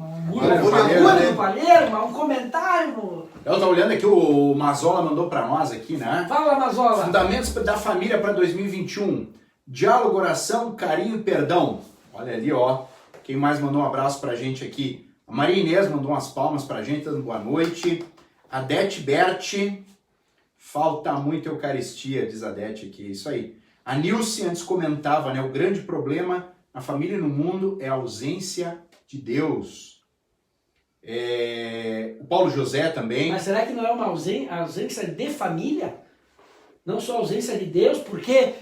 comentário. Eu tô olhando aqui, o Mazola mandou para nós aqui, né? Fala, Mazola. Fundamentos da família para 2021. Diálogo, oração, carinho e perdão. Olha ali, ó. Quem mais mandou um abraço pra gente aqui? A Maria Inês mandou umas palmas pra gente, dando boa noite. A Dete Berti. Falta muito Eucaristia, diz a Dete aqui. Isso aí. A Nilce antes comentava, né? O grande problema na família e no mundo é a ausência de Deus. O Paulo José também. Mas será que não é uma ausência de família? Não só ausência de Deus, porque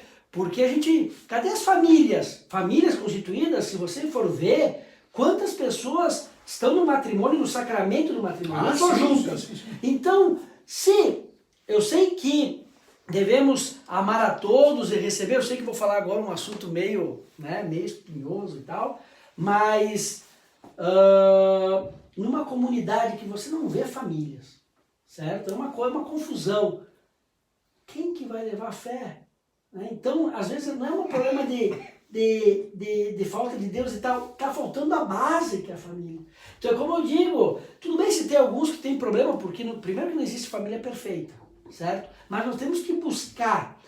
a gente... Cadê as famílias? Famílias constituídas, se você for ver, quantas pessoas estão no matrimônio, no sacramento do matrimônio, não são juntas. Sim. Então, se eu sei que devemos amar a todos e receber. Eu sei que vou falar agora um assunto meio, né, meio espinhoso e tal, mas numa comunidade que você não vê famílias, certo? É uma coisa, uma confusão. Quem que vai levar a fé? Né? Então, às vezes não é um problema de falta de Deus e tal, está faltando a base que é a família. Então é como eu digo, tudo bem se tem alguns que tem problema, porque primeiro que não existe família perfeita, certo? Mas nós temos que buscar,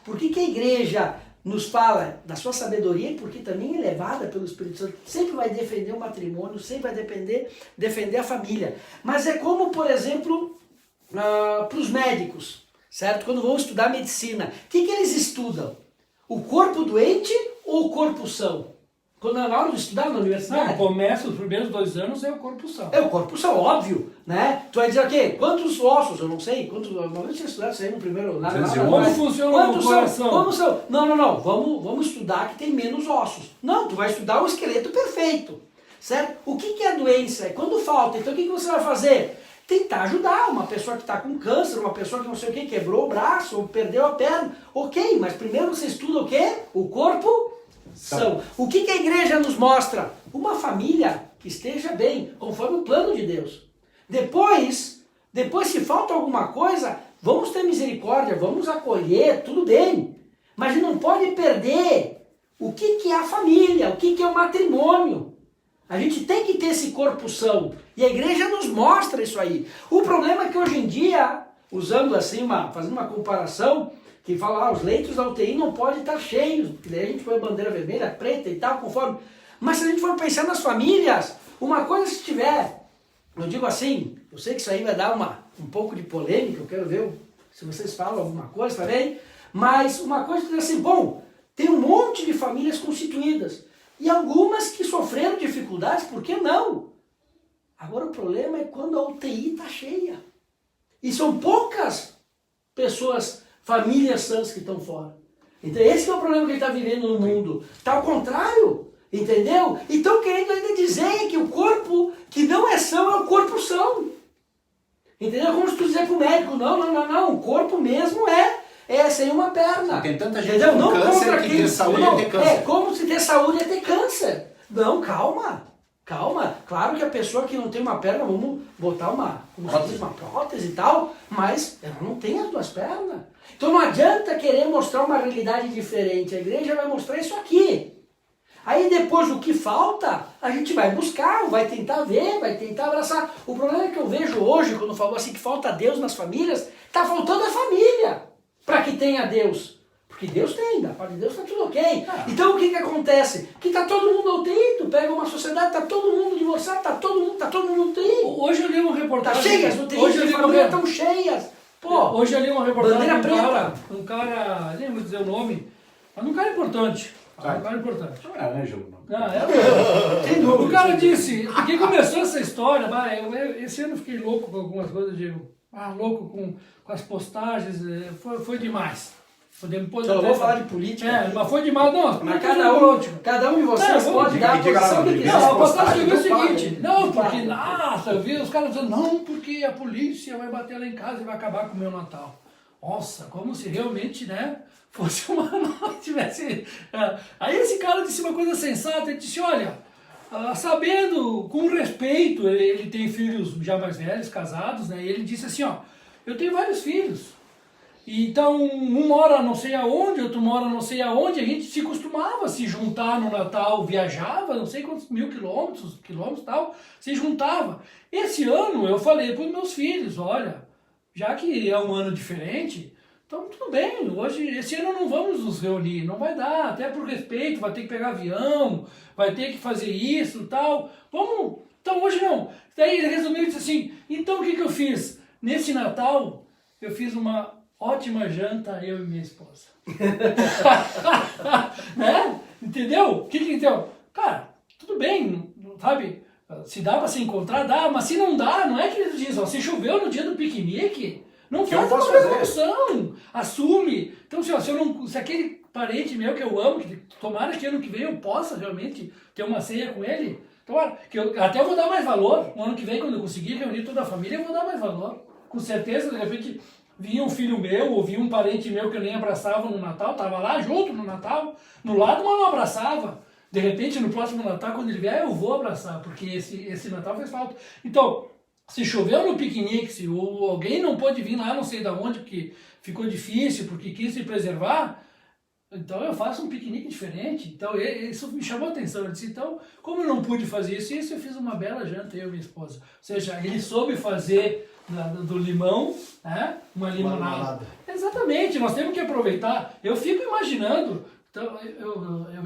por que a igreja nos fala da sua sabedoria, porque também é levada pelo Espírito Santo, sempre vai defender o matrimônio, sempre vai defender a família. Mas é como, por exemplo, para os médicos, certo? Quando vão estudar medicina, o que eles estudam? O corpo doente ou o corpo são? Quando na hora de estudar na universidade? Não, começa os primeiros 2 anos é o corpo são. É o corpo são, óbvio, né? Tu vai dizer o quê? Quantos ossos? Eu não sei. Quantos? Normalmente tinha estudado isso aí no primeiro... Como funciona o coração? Como são? Não. Vamos estudar que tem menos ossos. Não, tu vai estudar o esqueleto perfeito, certo? O que é doença? É quando falta. Então o que você vai fazer? Tentar ajudar uma pessoa que está com câncer, uma pessoa que não sei o que, quebrou o braço ou perdeu a perna. Ok, mas primeiro você estuda o quê? O corpo são. O que a igreja nos mostra? Uma família que esteja bem, conforme o plano de Deus. Depois se falta alguma coisa, vamos ter misericórdia, vamos acolher, tudo bem. Mas não pode perder o que é a família, o que é o matrimônio. A gente tem que ter esse corpo são. E a igreja nos mostra isso aí. O problema é que hoje em dia, usando assim, fazendo uma comparação, que fala, os leitos da UTI não podem estar cheios, porque daí a gente põe a bandeira vermelha, preta e tal, conforme. Mas se a gente for pensar nas famílias, uma coisa se tiver, eu digo assim, eu sei que isso aí vai dar um pouco de polêmica, eu quero ver se vocês falam alguma coisa também, mas uma coisa que diz assim, bom, tem um monte de famílias constituídas, e algumas que sofreram dificuldades, por que não? Agora o problema é quando a UTI está cheia. E são poucas pessoas, famílias sãs que estão fora. Então esse é o problema que ele está vivendo no mundo. Está ao contrário, entendeu? Então querendo ainda dizer que o corpo que não é são é o corpo são. Entendeu? Como se tu dizer para o médico, não, o corpo mesmo é sem uma perna. Tem tanta gente entendeu? com Não câncer contra que quem, ter saúde não, é ter câncer. É como se ter saúde é ter câncer. Não, calma. Claro que a pessoa que não tem uma perna, vamos botar uma prótese e tal, mas ela não tem as 2 pernas. Então não adianta querer mostrar uma realidade diferente. A igreja vai mostrar isso aqui. Aí depois o que falta, a gente vai buscar, vai tentar ver, vai tentar abraçar. O problema é que eu vejo hoje, quando eu falo assim que falta Deus nas famílias, está faltando a família para que tenha Deus. Porque Deus tem, da parte de Deus está tudo ok. Então o que acontece? Que está todo mundo UTI, tu pega uma sociedade, está todo mundo divorciado, está todo mundo UTI. Hoje eu li uma reportagem... Está cheias, UTI, as famílias estão cheias. Pô, hoje eu li uma reportagem bandeira de preta. um cara, nem vou dizer o nome, mas um cara importante. Um cara importante. Não era Ângelo, não. Sem dúvida. O cara disse, quem começou essa história, esse ano eu fiquei louco com algumas coisas, louco com as postagens, foi demais. Só não vou falar de política. Mas foi demais, não. Mas cada um de vocês pode dar a posição que quiser. Não, a postagem foi o postagem, seguinte, não, porque, nossa, eu vi os caras dizendo, não, porque a polícia vai bater lá em casa e vai acabar com o meu Natal. Nossa, como se realmente, né, fosse uma... tivesse... Aí esse cara disse uma coisa sensata, ele disse, olha, sabendo, com respeito, ele tem filhos já mais velhos, casados, né, e ele disse assim, ó, eu tenho vários filhos. Então, um mora não sei aonde, outro mora não sei aonde, a gente se costumava se juntar no Natal, viajava, não sei quantos mil quilômetros e tal, se juntava. Esse ano eu falei para os meus filhos, olha, já que é um ano diferente, então tudo bem, esse ano não vamos nos reunir, não vai dar, até por respeito, vai ter que pegar avião, vai ter que fazer isso e tal, vamos, então hoje não. Daí ele resumiu e disse assim, então o que eu fiz? Nesse Natal, eu fiz uma ótima janta, eu e minha esposa. Né? Entendeu? Então? Cara, tudo bem, sabe? Se dá para se encontrar, dá, mas se não dá, não é que eles dizem, ó, se choveu no dia do piquenique, não faz uma revolução, assume. Então, se aquele parente meu que eu amo, que tomara que ano que vem eu possa realmente ter uma ceia com ele, tomara, que até eu vou dar mais valor, no ano que vem, quando eu conseguir reunir toda a família, eu vou dar mais valor. com certeza, de repente, vinha um filho meu, ou vinha um parente meu que eu nem abraçava no Natal, tava lá junto no Natal, no lado, mas não abraçava. De repente, no próximo Natal, quando ele vier, eu vou abraçar, porque esse Natal fez falta. Então, se choveu no piquenique, se alguém não pôde vir lá, não sei de onde, porque ficou difícil, porque quis se preservar, então eu faço um piquenique diferente. Então isso me chamou a atenção. Eu disse, então, como eu não pude fazer isso, eu fiz uma bela janta, eu e minha esposa. Ou seja, ele soube fazer do limão, né, uma limonada. Exatamente, nós temos que aproveitar. Eu fico imaginando, então,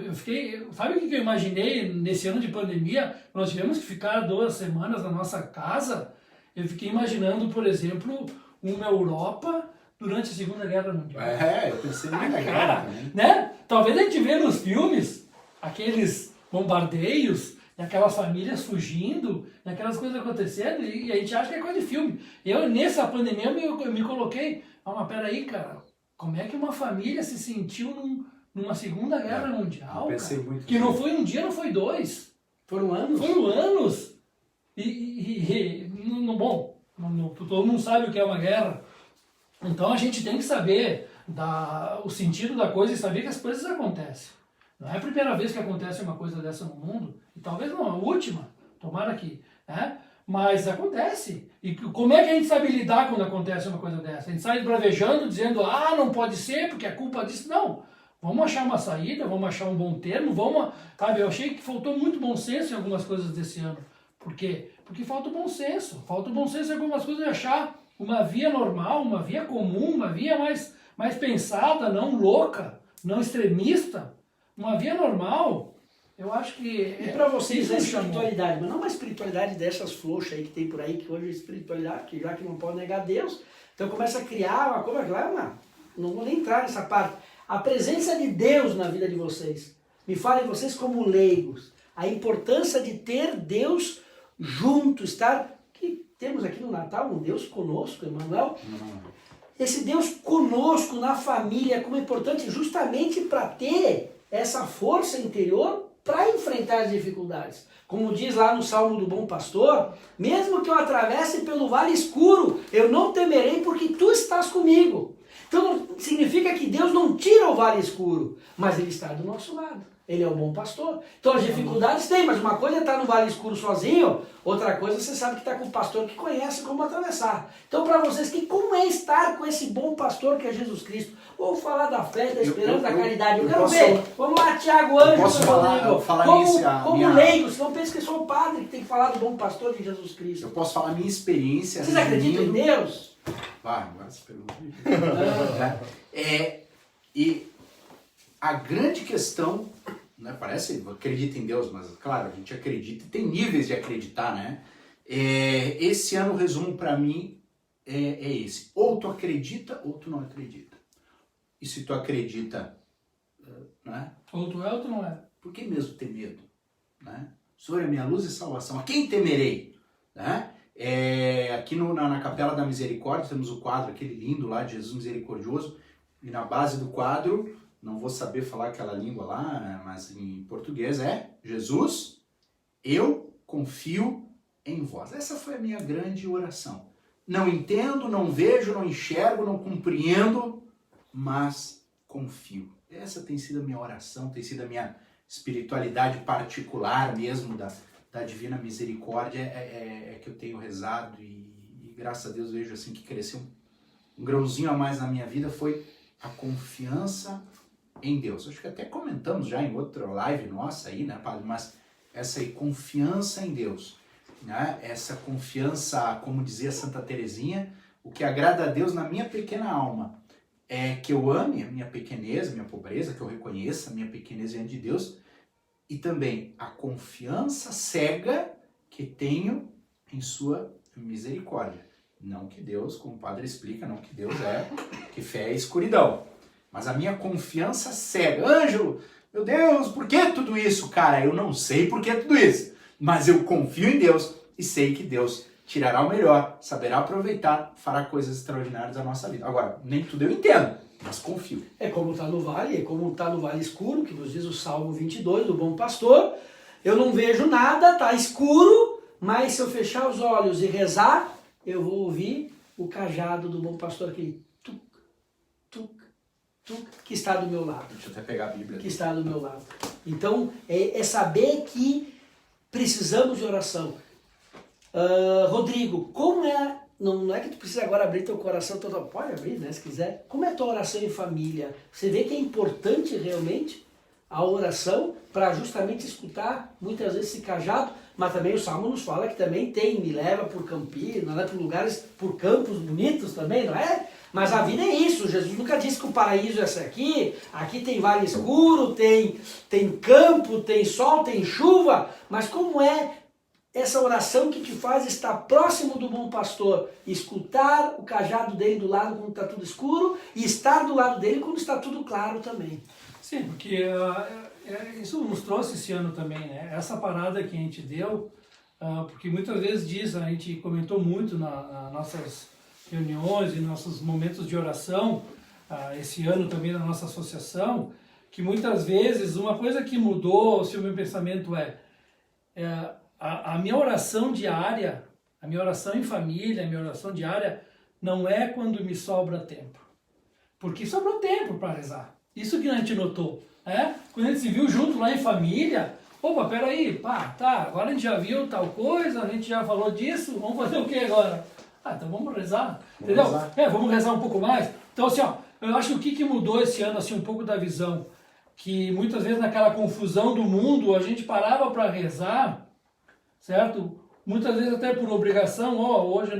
eu fiquei, sabe o que eu imaginei nesse ano de pandemia? Nós tivemos que ficar 2 semanas na nossa casa. Eu fiquei imaginando, por exemplo, uma Europa durante a Segunda Guerra Mundial. Eu pensei na guerra Cara, também. né? Talvez a gente vê nos filmes aqueles bombardeios, aquelas famílias fugindo, aquelas coisas acontecendo, e a gente acha que é coisa de filme. Eu, nessa pandemia, eu me coloquei, mas peraí, cara, como é que uma família se sentiu numa Segunda Guerra Mundial, pensei cara? muito Que não foi um dia, não foi 2. Foram anos. Foram anos. Bom, todo mundo sabe o que é uma guerra. Então a gente tem que saber o sentido da coisa e saber que as coisas acontecem. Não é a primeira vez que acontece uma coisa dessa no mundo, e talvez não a última, tomara que, né? Mas acontece. E como é que a gente sabe lidar quando acontece uma coisa dessa? A gente sai bravejando, dizendo, não pode ser, porque é culpa disso. Não. Vamos achar uma saída, vamos achar um bom termo, sabe, eu achei que faltou muito bom senso em algumas coisas desse ano. Por quê? Porque falta o bom senso. Falta o bom senso em algumas coisas de achar uma via normal, uma via comum, uma via mais pensada, não louca, não extremista. Uma via normal, eu acho que... E para vocês é isso chamou. espiritualidade, mas não uma espiritualidade dessas frouxas aí que tem por aí, que hoje é espiritualidade, que já que não pode negar Deus, então começa a criar uma coisa, não vou nem entrar nessa parte. A presença de Deus na vida de vocês. Me falem vocês como leigos, a importância de ter Deus junto, que temos aqui no Natal um Deus conosco, Emmanuel. Esse Deus conosco na família, como é importante justamente para ter essa força interior para enfrentar as dificuldades. Como diz lá no Salmo do Bom Pastor, mesmo que eu atravesse pelo vale escuro, eu não temerei porque tu estás comigo. Então significa que Deus não tira o vale escuro, mas Ele está do nosso lado. Ele é o bom pastor. Então as dificuldades tem, mas uma coisa é estar no vale escuro sozinho, outra coisa você sabe que está com o pastor que conhece como atravessar. Então para vocês, como é estar com esse bom pastor que é Jesus Cristo? Vou falar da fé, da esperança, da caridade. Eu quero ver. Vamos lá, Tiago Anjo. Posso falar como leigos, não pense que sou o padre que tem que falar do bom pastor de Jesus Cristo. Eu posso falar a minha experiência. Vocês acreditam em Deus? Agora você pergunta. E a grande questão, né, parece, acredita em Deus, mas claro, a gente acredita e tem níveis de acreditar, né? Esse ano o resumo para mim é esse. Ou tu acredita ou tu não acredita. E se tu acredita, né? Ou tu é ou tu não é. Por que mesmo ter medo? Né? O Senhor é minha luz e salvação. A quem temerei? Né? Aqui na Capela da Misericórdia temos o quadro, aquele lindo lá de Jesus Misericordioso. E na base do quadro, não vou saber falar aquela língua lá, né? Mas em português é Jesus, eu confio em vós. Essa foi a minha grande oração. Não entendo, não vejo, não enxergo, não compreendo, mas confio. Essa tem sido a minha oração, tem sido a minha espiritualidade particular mesmo da Divina Misericórdia, que eu tenho rezado e graças a Deus vejo assim que cresceu um grãozinho a mais na minha vida, foi a confiança em Deus. Acho que até comentamos já em outra live nossa aí, né, Padre? Mas essa aí, confiança em Deus, né? Essa confiança, como dizia Santa Teresinha, o que agrada a Deus na minha pequena alma é que eu ame a minha pequenez, a minha pobreza, que eu reconheça a minha pequenez diante de Deus, e também a confiança cega que tenho em sua misericórdia. Não que Deus, como o Padre explica, não que Deus que fé é escuridão. Mas a minha confiança cega. Ângelo, meu Deus, por que tudo isso? Cara, eu não sei por que tudo isso. Mas eu confio em Deus e sei que Deus tirará o melhor, saberá aproveitar, fará coisas extraordinárias da nossa vida. Agora, nem tudo eu entendo, mas confio. É como está no vale, escuro, que nos diz o Salmo 22 do Bom Pastor. Eu não vejo nada, está escuro, mas se eu fechar os olhos e rezar, eu vou ouvir o cajado do bom pastor, aquele tuc, tuc, tuc, que está do meu lado. Deixa eu até pegar a Bíblia. Que está do meu lado. Então, é saber que precisamos de oração. Rodrigo, como é... Não é que tu precisa agora abrir teu coração, pode abrir, né, se quiser. Como é a tua oração em família? Você vê que é importante realmente a oração para justamente escutar muitas vezes esse cajado, mas também o Salmo nos fala que também me leva por campinas, né, por lugares, por campos bonitos também, não é? Mas a vida é isso, Jesus nunca disse que o paraíso é esse aqui tem vale escuro, tem campo, tem sol, tem chuva, mas como é essa oração que te faz estar próximo do bom pastor, escutar o cajado dele do lado quando está tudo escuro e estar do lado dele quando está tudo claro também. Sim, porque isso nos trouxe esse ano também, né? Essa parada que a gente deu, porque muitas vezes a gente comentou muito nas nossas reuniões e nossos momentos de oração, esse ano também na nossa associação, que muitas vezes uma coisa que mudou, se o meu pensamento a minha oração diária, a minha oração em família, a minha oração diária, não é quando me sobra tempo. Porque sobrou tempo para rezar. Isso que a gente notou. Quando a gente se viu junto lá em família, opa, peraí, agora a gente já viu tal coisa, a gente já falou disso, vamos fazer o que agora? Então vamos rezar. Entendeu? Vamos rezar um pouco mais. Então assim, eu acho que o que mudou esse ano, assim, um pouco da visão, que muitas vezes naquela confusão do mundo, a gente parava para rezar, certo? Muitas vezes até por obrigação, hoje eu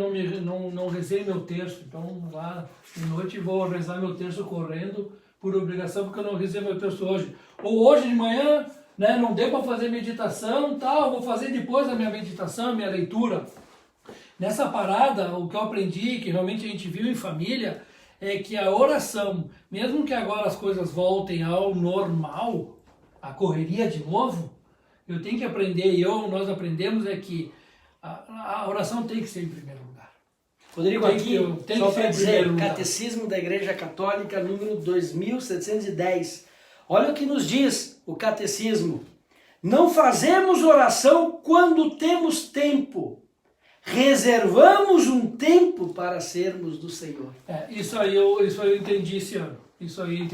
não rezei meu terço, então lá de noite vou rezar meu terço correndo por obrigação, porque eu não rezei meu terço hoje. Ou hoje de manhã, né, não deu para fazer meditação, vou fazer depois a minha meditação, a minha leitura. Nessa parada, o que eu aprendi, que realmente a gente viu em família, é que a oração, mesmo que agora as coisas voltem ao normal, a correria de novo, eu tenho que aprender, nós aprendemos, que a oração tem que ser em primeiro lugar. Rodrigo, só para dizer, Catecismo da Igreja Católica, número 2710. Olha o que nos diz o Catecismo. Não fazemos oração quando temos tempo. Reservamos um tempo para sermos do Senhor. Isso aí eu entendi esse ano.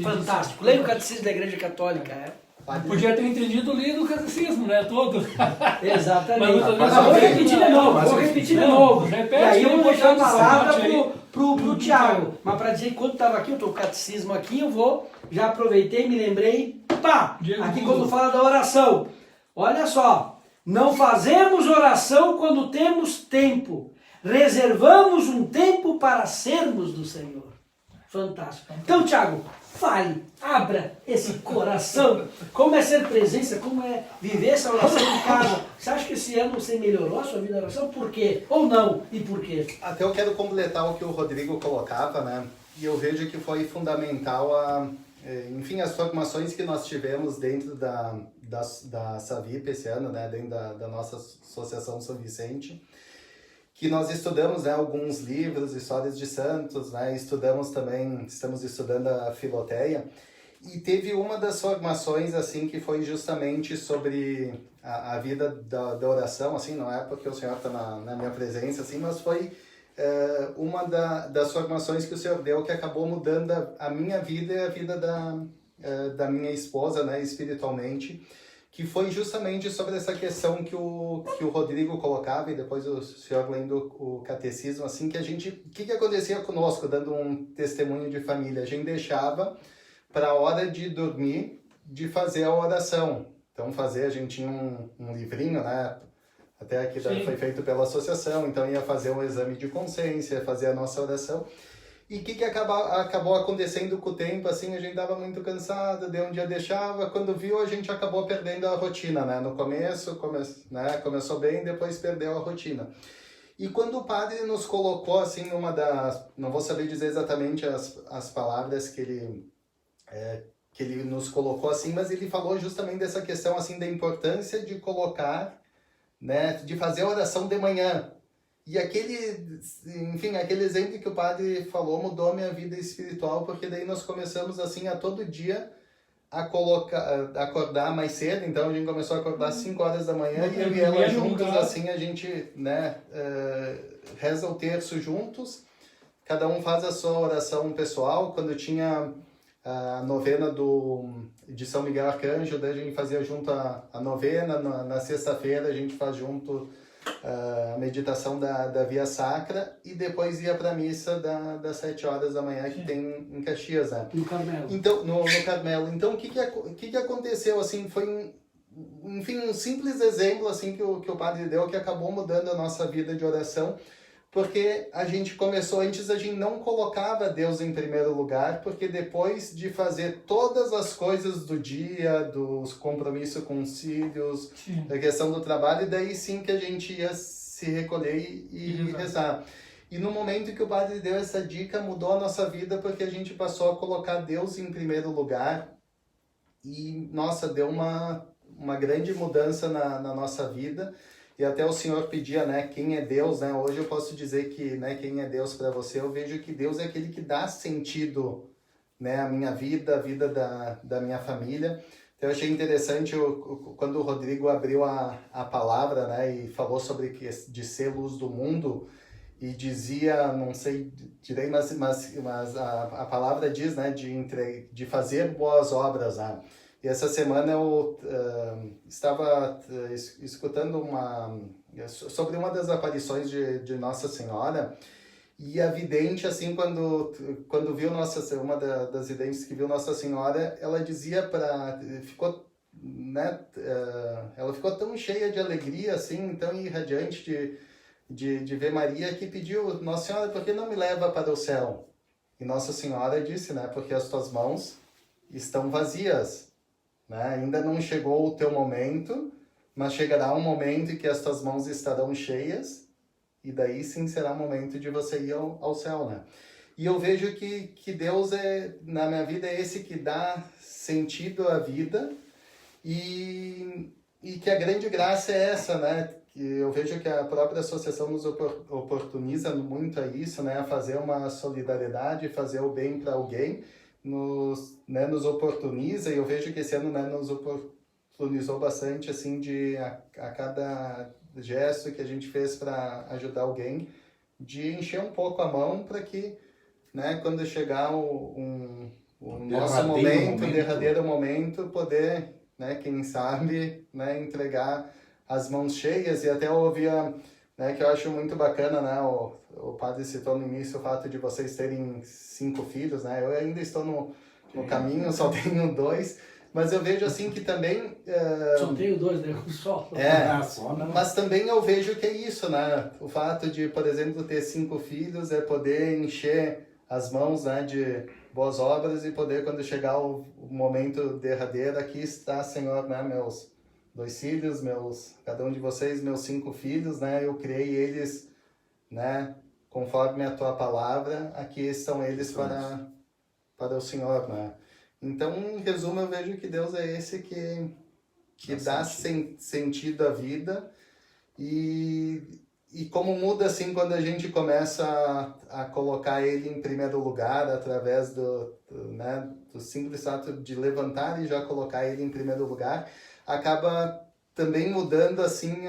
Fantástico. Leia o Catecismo da Igreja Católica, Podia ter entendido lido o catecismo, né? Todo. Exatamente. Mas vou repetir de novo. Repete, e aí eu vou deixar a palavra pro Tiago. Mas para dizer, quando estava aqui, eu estou com o catecismo aqui, já aproveitei, me lembrei, aqui quando fala da oração. Olha só, não fazemos oração quando temos tempo. Reservamos um tempo para sermos do Senhor. Fantástico. Então, Tiago, fale, abra esse coração. Como é ser presença, como é viver essa oração em casa. Você acha que esse ano você melhorou a sua vida de oração? Por quê? Ou não? E por quê? Até eu quero completar o que o Rodrigo colocava, né? E eu vejo que foi fundamental as formações que nós tivemos dentro da Savip esse ano, né? Dentro da nossa Associação São Vicente. Que nós estudamos, né, alguns livros, histórias de santos, né, estamos estudando a Filoteia, e teve uma das formações, assim, que foi justamente sobre a vida da oração, assim, não é porque o senhor está na minha presença, assim, mas foi uma das formações que o senhor deu que acabou mudando a minha vida e a vida da minha esposa, né, espiritualmente, que foi justamente sobre essa questão que o Rodrigo colocava, e depois o senhor lendo o catecismo, assim, que o que acontecia conosco, dando um testemunho de família? A gente deixava para a hora de dormir, de fazer a oração. Então, a gente tinha um livrinho, né? Até aqui foi feito pela associação, então ia fazer um exame de consciência, fazer a nossa oração. E o que acabou acontecendo com o tempo, assim, a gente estava muito cansado, um dia deixava, quando viu a gente acabou perdendo a rotina, né? No começo, começou bem, depois perdeu a rotina. E quando o padre nos colocou, assim, não vou saber dizer exatamente as palavras que ele nos colocou, assim, mas ele falou justamente dessa questão, assim, da importância de colocar, né, de fazer a oração de manhã. E aquele exemplo que o padre falou mudou a minha vida espiritual, porque daí nós começamos assim a todo dia acordar mais cedo. Então a gente começou a acordar às 5 horas da manhã e eu e ela juntos, assim, a gente, né, reza o terço juntos, cada um faz a sua oração pessoal. Quando tinha a novena de São Miguel Arcanjo, daí a gente fazia junto a novena, na sexta-feira a gente faz junto a meditação da Via Sacra e depois ia para a missa das 7 horas da manhã que tem em Caxias, né? No Carmelo. Então, no Carmelo. Então, o que aconteceu, assim, foi enfim, um simples exemplo, assim, que o padre deu, que acabou mudando a nossa vida de oração, porque a gente começou, antes a gente não colocava Deus em primeiro lugar, porque depois de fazer todas as coisas do dia, dos compromissos com os filhos, da questão do trabalho, daí sim que a gente ia se recolher e rezar. E no momento que o padre deu essa dica, mudou a nossa vida, porque a gente passou a colocar Deus em primeiro lugar e, nossa, deu uma grande mudança na nossa vida. E até o Senhor pedia, né, quem é Deus, né? Hoje eu posso dizer que, né, quem é Deus para você, eu vejo que Deus é aquele que dá sentido, né, à minha vida, a vida da minha família. Então eu achei interessante quando o Rodrigo abriu a palavra, né, e falou sobre de ser luz do mundo, e dizia, não sei direito, mas a palavra diz, né, de fazer boas obras, né? E essa semana eu estava escutando sobre uma das aparições de Nossa Senhora, e a vidente, assim, quando viu uma das videntes que viu Nossa Senhora, ela dizia ela ficou tão cheia de alegria, assim, tão irradiante de ver Maria, que pediu, Nossa Senhora, por que não me leva para o céu? E Nossa Senhora disse, né, porque as tuas mãos estão vazias. Né? Ainda não chegou o teu momento, mas chegará um momento em que as tuas mãos estarão cheias, e daí sim será o momento de você ir ao céu, né? E eu vejo que Deus na minha vida é esse que dá sentido à vida, e que a grande graça é essa, né? Que eu vejo que a própria associação nos oportuniza muito a isso, né? A fazer uma solidariedade, fazer o bem para alguém, nos oportuniza, e eu vejo que esse ano, né, nos oportunizou bastante, assim, a cada gesto que a gente fez para ajudar alguém, de encher um pouco a mão para que, né, quando chegar o nosso momento, o derradeiro momento, poder, né, quem sabe, né, entregar as mãos cheias. E até eu ouvia, né, que eu acho muito bacana, né, o padre citou no início o fato de vocês terem 5 filhos, né? Eu ainda estou no caminho, só tenho 2, mas eu vejo assim que também... Só tenho 2, né? Só. Mas também eu vejo que é isso, né? O fato de, por exemplo, ter 5 filhos é poder encher as mãos, né, de boas obras, e poder, quando chegar o momento derradeiro, aqui está, Senhor, né, meus 2 filhos, cada um de vocês, meus 5 filhos, né? Eu criei eles, né, conforme a tua palavra, aqui estão eles para o Senhor, né? Então, em resumo, eu vejo que Deus é esse que dá sentido à vida, e como muda, assim, quando a gente começa a colocar Ele em primeiro lugar, através do simples ato de levantar e já colocar Ele em primeiro lugar, acaba também mudando, assim,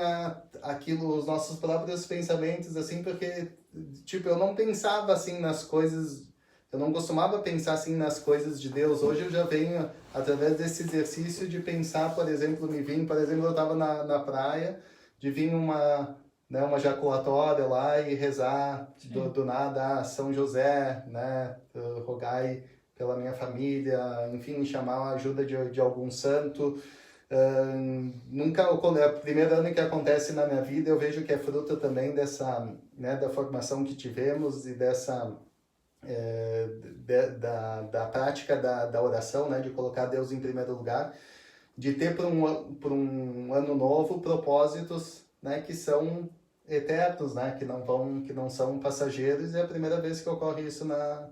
os nossos próprios pensamentos, assim, porque, tipo, eu não pensava, assim, nas coisas, eu não costumava pensar, assim, nas coisas de Deus. Hoje eu já venho, através desse exercício de pensar, por exemplo, eu estava na praia, de vir uma jaculatória lá e rezar do nada, São José, né, rogai pela minha família, enfim, chamar a ajuda de algum santo. É o primeiro ano que acontece na minha vida, eu vejo que é fruto também dessa, né, da formação que tivemos e dessa da prática da oração, né, de colocar Deus em primeiro lugar, de ter para um ano novo propósitos, né, que são eternos, né, que não são passageiros, e é a primeira vez que ocorre isso na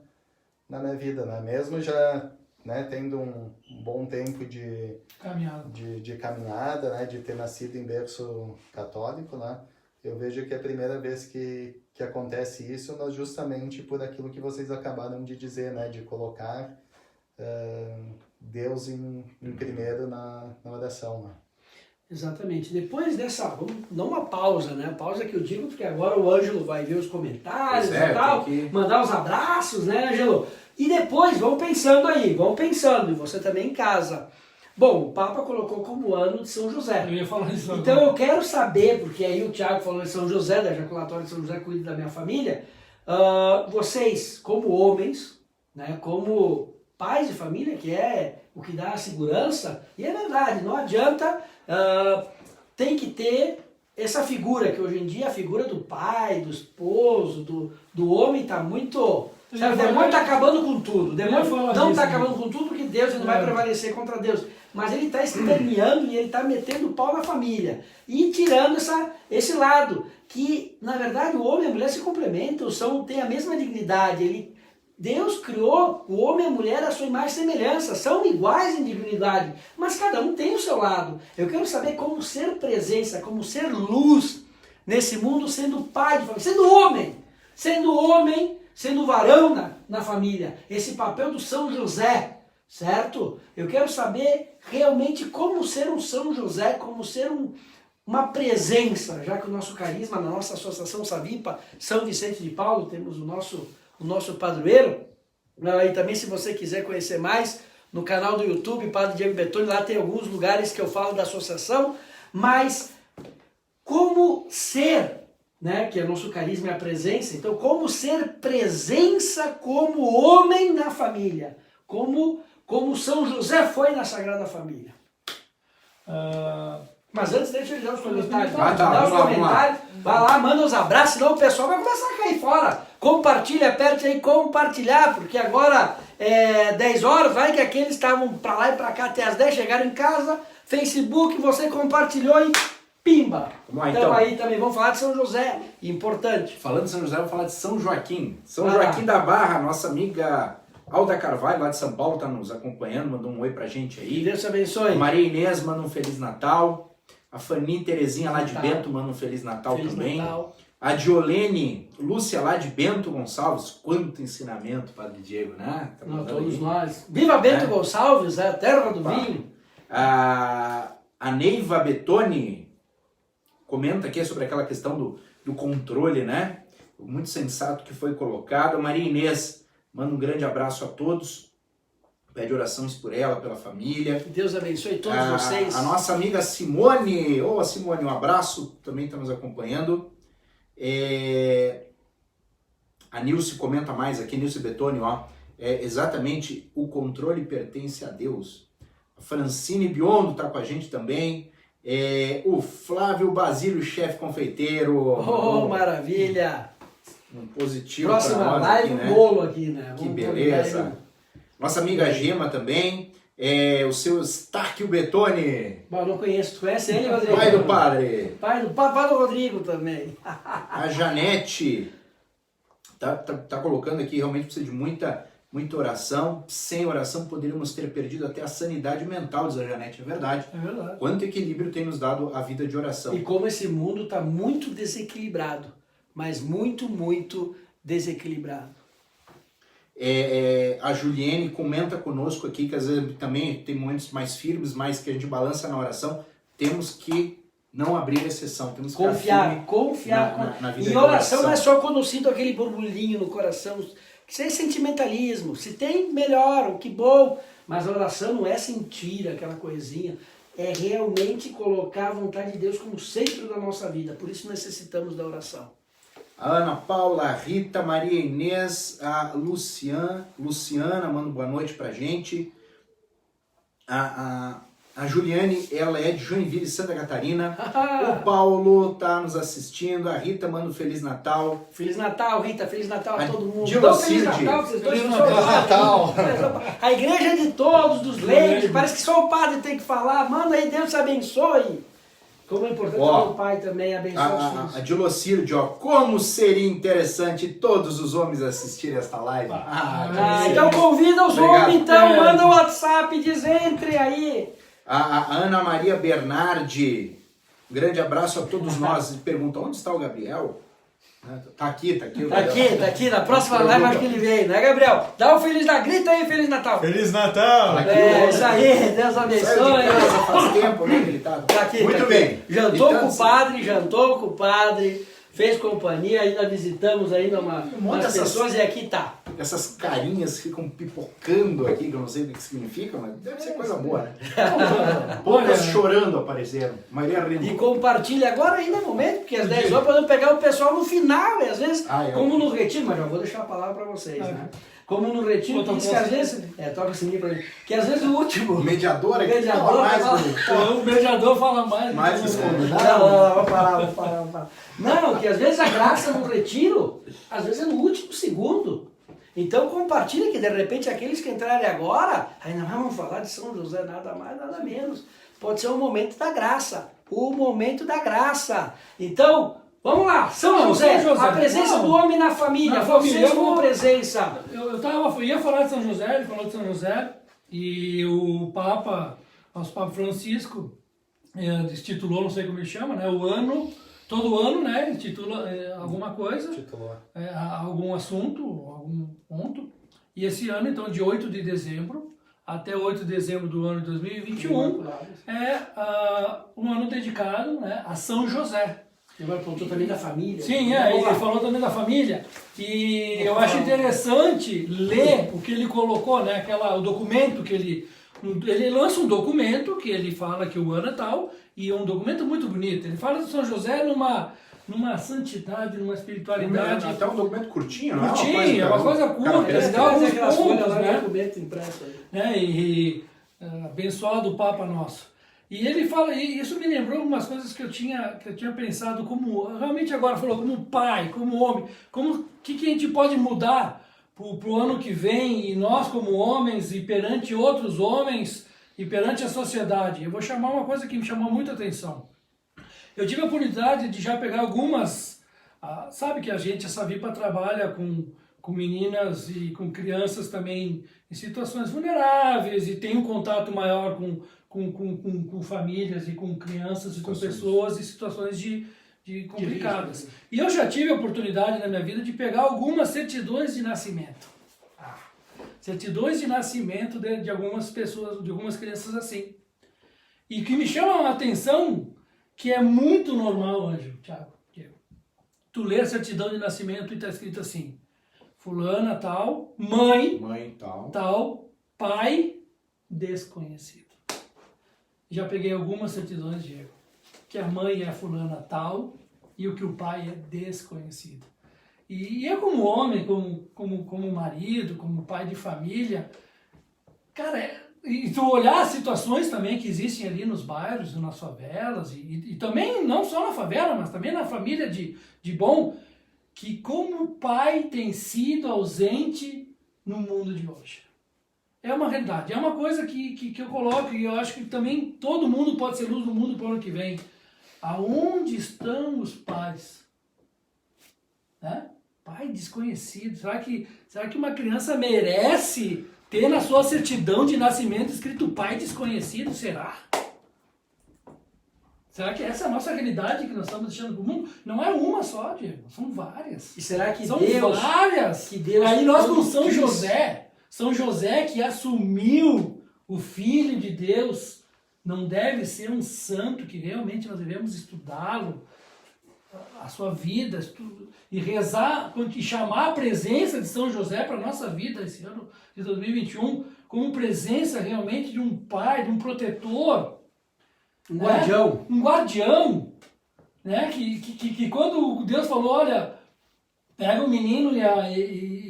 minha vida, né, mesmo já, né, tendo um bom tempo de caminhada, né, de ter nascido em berço católico, né, eu vejo que é a primeira vez que acontece isso, mas justamente por aquilo que vocês acabaram de dizer, né, de colocar Deus em primeiro na oração, né. Exatamente. Depois dessa, vamos dar uma pausa, né? Pausa que eu digo, porque agora o Ângelo vai ver os comentários e tal, mandar os abraços, né, Ângelo? E depois, vão pensando aí, e você também em casa. Bom, o Papa colocou como ano de São José. Eu ia falar isso agora. Então eu quero saber, porque aí o Tiago falou de São José, da ejaculatória de São José, cuide da minha família. Vocês, como homens, né, como pais de família, que é o que dá a segurança, e é verdade, não adianta, tem que ter essa figura, que hoje em dia a figura do pai, do esposo, do homem está muito... Sabe, o demônio está acabando com tudo. O demônio não está acabando com tudo, porque Deus não vai prevalecer contra Deus. Mas ele está esperneando e ele está metendo pau na família. E tirando esse lado. Que, na verdade, o homem e a mulher se complementam, têm a mesma dignidade. Deus criou o homem e a mulher à sua imagem e semelhança. São iguais em dignidade. Mas cada um tem o seu lado. Eu quero saber como ser presença, como ser luz nesse mundo, sendo pai de família, sendo homem, sendo varão na família, esse papel do São José, certo? Eu quero saber realmente como ser um São José, como ser uma presença, já que o nosso carisma, na nossa associação Savipa, São Vicente de Paulo, temos o nosso padroeiro. E também, se você quiser conhecer mais, no canal do YouTube, Padre Diego Bettoni, lá tem alguns lugares que eu falo da associação, mas como ser, né, que é o nosso carisma e a presença. Então, como ser presença como homem na família, como São José foi na Sagrada Família. Mas antes, deixa eu ler os comentários. Vai lá, manda os abraços, senão o pessoal vai começar a cair fora. Compartilha, aperte aí compartilhar, porque agora é 10 horas, vai que aqueles estavam para lá e para cá até as 10, chegaram em casa, Facebook, você compartilhou e pimba! Então aí também vamos falar de São José, importante. Falando de São José, vamos falar de São Joaquim. São Joaquim da Barra, nossa amiga Alda Carvalho, lá de São Paulo, está nos acompanhando, mandou um oi pra gente aí. Deus te abençoe. A Maria Inês manda um Feliz Natal. A Fanny Terezinha lá de Bento manda um Feliz Natal também. Natal. A Diolene Lúcia lá de Bento Gonçalves. Quanto ensinamento, Padre Diego, né? Todos nós. Viva Bento Gonçalves, a terra do vinho. A Neiva Bettoni comenta aqui sobre aquela questão do controle, né? Muito sensato que foi colocado. A Maria Inês manda um grande abraço a todos. Pede orações por ela, pela família. Que Deus abençoe todos vocês. A nossa amiga Simone. Simone, um abraço. Também está nos acompanhando. A Nilce comenta mais aqui, Nilce Bettoni, exatamente, o controle pertence a Deus. A Francine Biondo está com a gente também. O Flávio Basílio, chefe confeiteiro. Maravilha! Um positivo para nós. Próxima live, aqui, né? Bolo aqui, né? Que beleza. Nossa amiga Gema também. O seu Starkio Bettoni. Bom, não conheço. Tu conhece ele, Rodrigo? Pai do padre. Pai do Rodrigo também. A Janete tá colocando aqui, realmente precisa de muita oração. Sem oração poderíamos ter perdido até a sanidade mental, diz a Janete. É verdade. É verdade. Quanto equilíbrio tem nos dado a vida de oração. E como esse mundo está muito desequilibrado. Mas muito, muito desequilibrado. A Juliene comenta conosco aqui que às vezes também tem momentos mais firmes, mais que a gente balança na oração. Temos que não abrir exceção, temos que confiar na vida e oração não é só quando eu sinto aquele borbulhinho no coração. Isso é sentimentalismo. Se tem, melhor, que bom. Mas a oração não é sentir aquela coisinha. É realmente colocar a vontade de Deus como centro da nossa vida. Por isso necessitamos da oração. A Ana Paula, a Rita, Maria Inês, a Luciana manda boa noite pra gente. A Juliane, ela é de Joinville, Santa Catarina. O Paulo tá nos assistindo. A Rita manda um Feliz Natal. Feliz Natal, Rita. Feliz Natal a todo mundo. Feliz Natal, vocês dois. Feliz Natal. A igreja de todos, dos leigos. Parece que só o padre tem que falar. Manda aí, Deus te abençoe. Como é importante o pai também abençoar os filhos. A Dilocirde, como seria interessante todos os homens assistirem esta live. Então convida os homens, então, manda o WhatsApp, diz, entre aí. A Ana Maria Bernardi, um grande abraço a todos nós. Pergunta, onde está o Gabriel? Tá aqui. Tá aqui, na próxima live acho que ele vem, né, Gabriel? Dá um Feliz Natal, grita aí, Feliz Natal. Feliz Natal! Isso aí, Deus abençoe. Saiu de casa faz tempo, né, que ele tá. Tá aqui, Muito tá aqui. bem. Jantou Então, com o padre, fez companhia, ainda visitamos ainda umas dessas- pessoas e aqui tá. Essas carinhas ficam pipocando aqui, que eu não sei o que significam, mas deve ser coisa boa, né? Poucas chorando apareceram. Maria E Remo. compartilha agora ainda é momento, porque às 10 horas podemos pegar o pessoal no final, e às vezes, como no retiro, mas já vou deixar a palavra para vocês, né? Como no retiro, diz que às vezes, toca assim pra mim, que às vezes o último... Mediadora que Mediador, fala mais fala- do... O beijador fala mais. Mais do dos que o- convidados. Não, vou parar. Não, que às vezes a graça no retiro, às vezes é no último segundo. Então compartilha que de repente aqueles que entrarem agora, aí não vamos falar de São José, nada mais, nada menos. Pode ser o momento da graça. O momento da graça. Então, vamos lá, São José, a presença do homem na família, vocês como presença. Eu ia falar de São José, ele falou de São José, e o nosso Papa Francisco, intitulou, não sei como ele chama, né, o ano, todo ano, né, ele titula alguma coisa, Titulou. algum assunto, algum ponto, e esse ano, então, de 8 de dezembro até 8 de dezembro do ano de 2021, é um ano dedicado, né, a São José. E agora contou também da família. Sim, ele falou também da família. E eu acho interessante ler o que ele colocou, né? O documento que ele lança um documento que ele fala que o ano é tal, e é um documento muito bonito. Ele fala de São José numa santidade, numa espiritualidade. Até um documento curtinho, não Curtinho, é uma coisa curta, ele dá alguns pontos, né? Documento impresso aí. E abençoado o Papa Nosso. E ele fala, e isso me lembrou algumas coisas que eu tinha pensado como, realmente agora falou, como pai, como homem, como que a gente pode mudar pro ano que vem, e nós como homens, e perante outros homens, e perante a sociedade. Eu vou chamar uma coisa que me chamou muita atenção. Eu tive a oportunidade de já pegar algumas, sabe que essa VIPA trabalha com meninas e com crianças também em situações vulneráveis, e tem um contato maior com famílias e com crianças e com pessoas em situações de complicadas. E eu já tive a oportunidade na minha vida de pegar algumas certidões de nascimento. Certidões de nascimento de algumas pessoas, de algumas crianças assim. E que me chama a atenção que é muito normal, Ângelo, Thiago, Diego. Tu lê a certidão de nascimento e está escrito assim: fulana tal, mãe tal, pai desconhecido. Já peguei algumas certidões, Diego, que a mãe é fulana tal e o que o pai é desconhecido. E eu como homem, como marido, como pai de família, cara, e tu olhar as situações também que existem ali nos bairros, nas favelas, e também não só na favela, mas também na família de bom, que como o pai tem sido ausente no mundo de hoje. É uma realidade, é uma coisa que eu coloco, e eu acho que também todo mundo pode ser luz do mundo para o ano que vem. Aonde estão os pais? Né? Pai desconhecido. Será que uma criança merece ter na sua certidão de nascimento escrito pai desconhecido? Será? Será que essa é a nossa realidade que nós estamos deixando para o mundo? Não é uma só, Diego, são várias. E será que são Deus... várias. Que Deus aí nós com São José que assumiu o Filho de Deus, não deve ser um santo que realmente nós devemos estudá-lo, a sua vida, e rezar, e chamar a presença de São José para a nossa vida esse ano de 2021, como presença realmente de um pai, de um protetor, um guardião. Né? Um guardião, né? Que quando Deus falou, olha, pega o menino e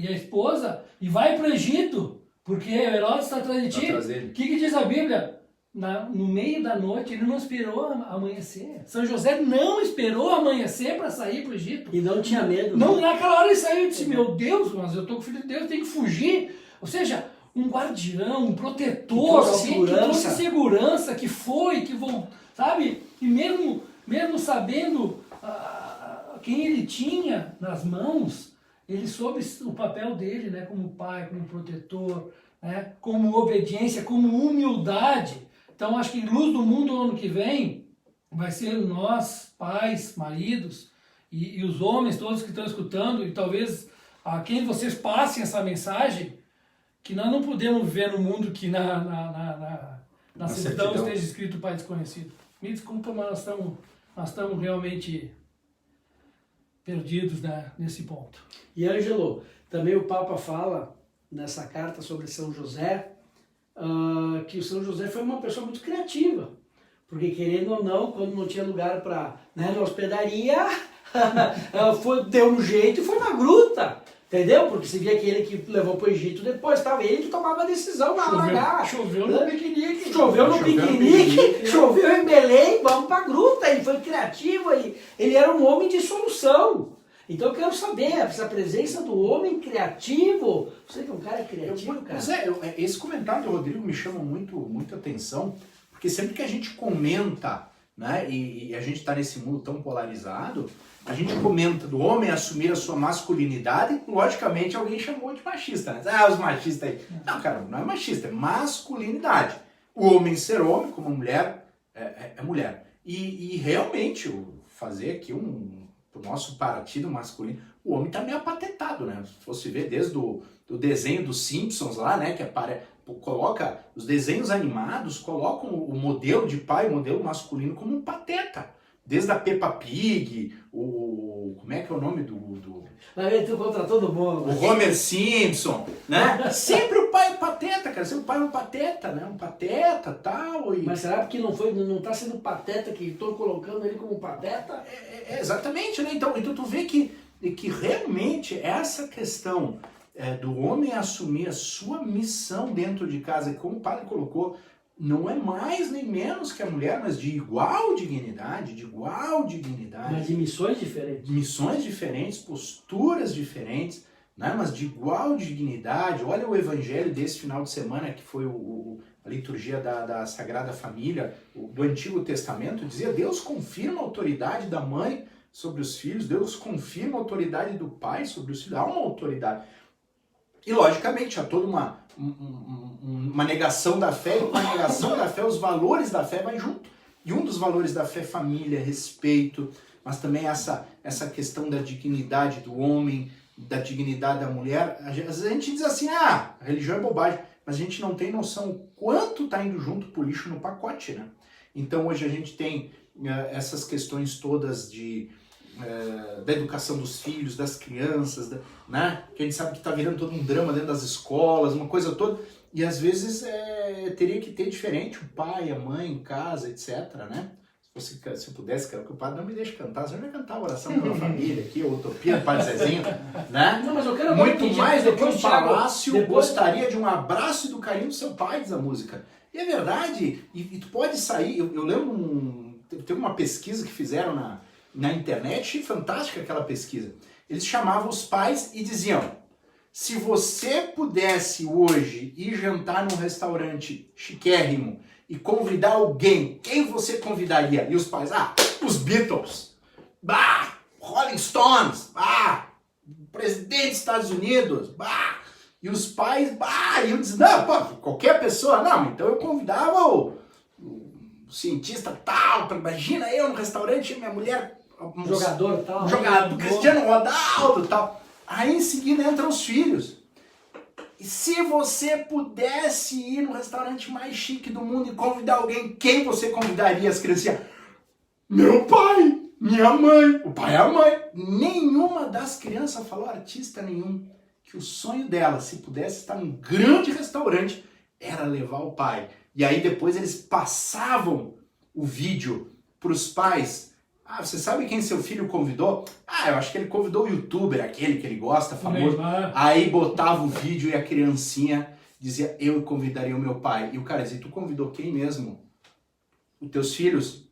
a esposa e vai para o Egito, porque Herodes está atrás de ti. O que diz a Bíblia? No meio da noite, ele não esperou amanhecer. São José não esperou amanhecer para sair para o Egito. E não tinha medo. Não, naquela hora ele saiu e disse, meu Deus, mas eu estou com o Filho de Deus, tenho que fugir. Ou seja, um guardião, um protetor, alguém que trouxe segurança, que voltou, sabe? E mesmo sabendo quem ele tinha nas mãos, ele soube o papel dele, né, como pai, como protetor, né, como obediência, como humildade. Então, acho que Luz do Mundo, ano que vem, vai ser nós, pais, maridos, E os homens todos que estão escutando, e talvez a quem vocês passem essa mensagem, que nós não podemos viver no mundo que na certidão esteja escrito Pai Desconhecido. Me desculpa, mas nós estamos realmente perdidos, né, nesse ponto. E Ângelo, também o Papa fala nessa carta sobre São José, que o São José foi uma pessoa muito criativa, porque querendo ou não, quando não tinha lugar para, né, na hospedaria, deu um jeito e foi na gruta, entendeu? Porque você via aquele que levou para o Egito depois, estava ele que tomava a decisão na hora. Choveu no piquenique. Choveu no piquenique, choveu em Belém, vamos para a gruta. Ele foi criativo, ele era um homem de solução. Então eu quero saber, essa presença do homem criativo, você que é um cara criativo, cara. Pois esse comentário do Rodrigo me chama muita atenção, porque sempre que a gente comenta, né, e a gente está nesse mundo tão polarizado, a gente comenta do homem assumir a sua masculinidade, logicamente alguém chamou de machista, né? Os machistas aí. Não, cara, não é machista, é masculinidade. O homem ser homem, como a mulher é mulher. E realmente, fazer aqui o nosso partido masculino, o homem tá meio apatetado, né? Se fosse ver desde o desenho dos Simpsons lá, né? Que coloca os desenhos animados, colocam o modelo de pai, o modelo masculino como um pateta. Desde a Peppa Pig, como é que é o nome do Vai ver, tu contra todo mundo. O Homer Simpson, né? Sempre o pai é pateta, cara. Sempre o pai é um pateta, né? Um pateta, tal. Mas será que não tá sendo pateta que estão colocando ele como pateta? Exatamente, né? Então tu vê que realmente essa questão do homem assumir a sua missão dentro de casa, como o padre colocou, não é mais nem menos que a mulher, mas de igual dignidade. Mas de missões diferentes. Missões diferentes, posturas diferentes, né? Mas de igual dignidade. Olha o evangelho desse final de semana, que foi a liturgia da Sagrada Família, do Antigo Testamento, dizia: Deus confirma a autoridade da mãe sobre os filhos, Deus confirma a autoridade do pai sobre os filhos, há uma autoridade. E, logicamente, há toda uma negação da fé, e com a negação da fé, os valores da fé vão junto. E um dos valores da fé é família, respeito, mas também essa questão da dignidade do homem, da dignidade da mulher. Às vezes a gente diz assim, a religião é bobagem, mas a gente não tem noção o quanto está indo junto pro lixo no pacote, né? Então hoje a gente tem essas questões todas da educação dos filhos, das crianças, né? Que a gente sabe que está virando todo um drama dentro das escolas, uma coisa toda, e às vezes teria que ter diferente, o pai, a mãe em casa, etc, né? Se eu pudesse, quero que o padre não me deixe cantar, senão eu ia cantar a oração pela família aqui, a utopia do Padre Zezinho, né? Não, mas eu quero muito mais do que um Thiago, palácio, gostaria de um abraço e do carinho do seu pai, diz a música. E é verdade, e tu pode sair, eu lembro, teve uma pesquisa que fizeram na internet, fantástica aquela pesquisa. Eles chamavam os pais e diziam: se você pudesse hoje ir jantar num restaurante chiquérrimo e convidar alguém, quem você convidaria? E os pais, os Beatles, Rolling Stones, presidente dos Estados Unidos, e os pais, e eu dizia, não, qualquer pessoa, não, então eu convidava o cientista tal, imagina eu no restaurante, minha mulher, jogador tal, Cristiano Ronaldo tal. Aí em seguida entram os filhos. E se você pudesse ir no restaurante mais chique do mundo e convidar alguém, quem você convidaria? As crianças? Meu pai, minha mãe, o pai e a mãe. Nenhuma das crianças falou, artista nenhum, que o sonho dela, se pudesse estar num grande restaurante, era levar o pai. E aí depois eles passavam o vídeo para os pais. Você sabe quem seu filho convidou? Eu acho que ele convidou o youtuber, aquele que ele gosta, famoso. Aí botava o vídeo e a criancinha dizia, eu convidaria o meu pai. E o cara dizia, tu convidou quem mesmo? Os teus filhos?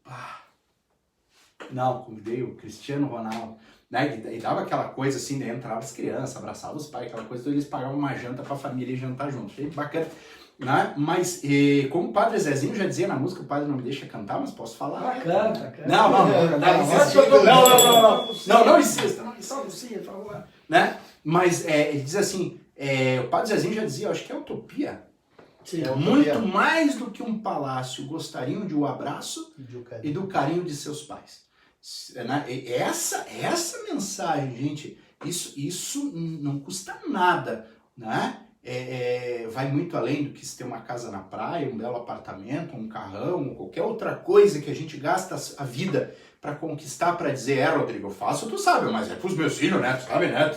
Não, convidei o Cristiano Ronaldo. Né? E dava aquela coisa assim, daí entrava as crianças, abraçava os pais, aquela coisa, então eles pagavam uma janta pra família e jantar junto. Achei bacana. Né? Mas, como o Padre Zezinho já dizia na música, o padre não me deixa cantar, mas posso falar. Bacana. Não insista. Né? Mas ele diz assim, o Padre Zezinho já dizia, eu acho que é utopia. Sim, muito mais do que um palácio, gostariam de um abraço e do carinho de seus pais. Essa mensagem, gente, isso não custa nada, né? Vai muito além do que se ter uma casa na praia, um belo apartamento, um carrão, qualquer outra coisa que a gente gasta a vida para conquistar, para dizer, Rodrigo, eu faço, tu sabe, mas é pros meus filhos, né? Tu sabe, né?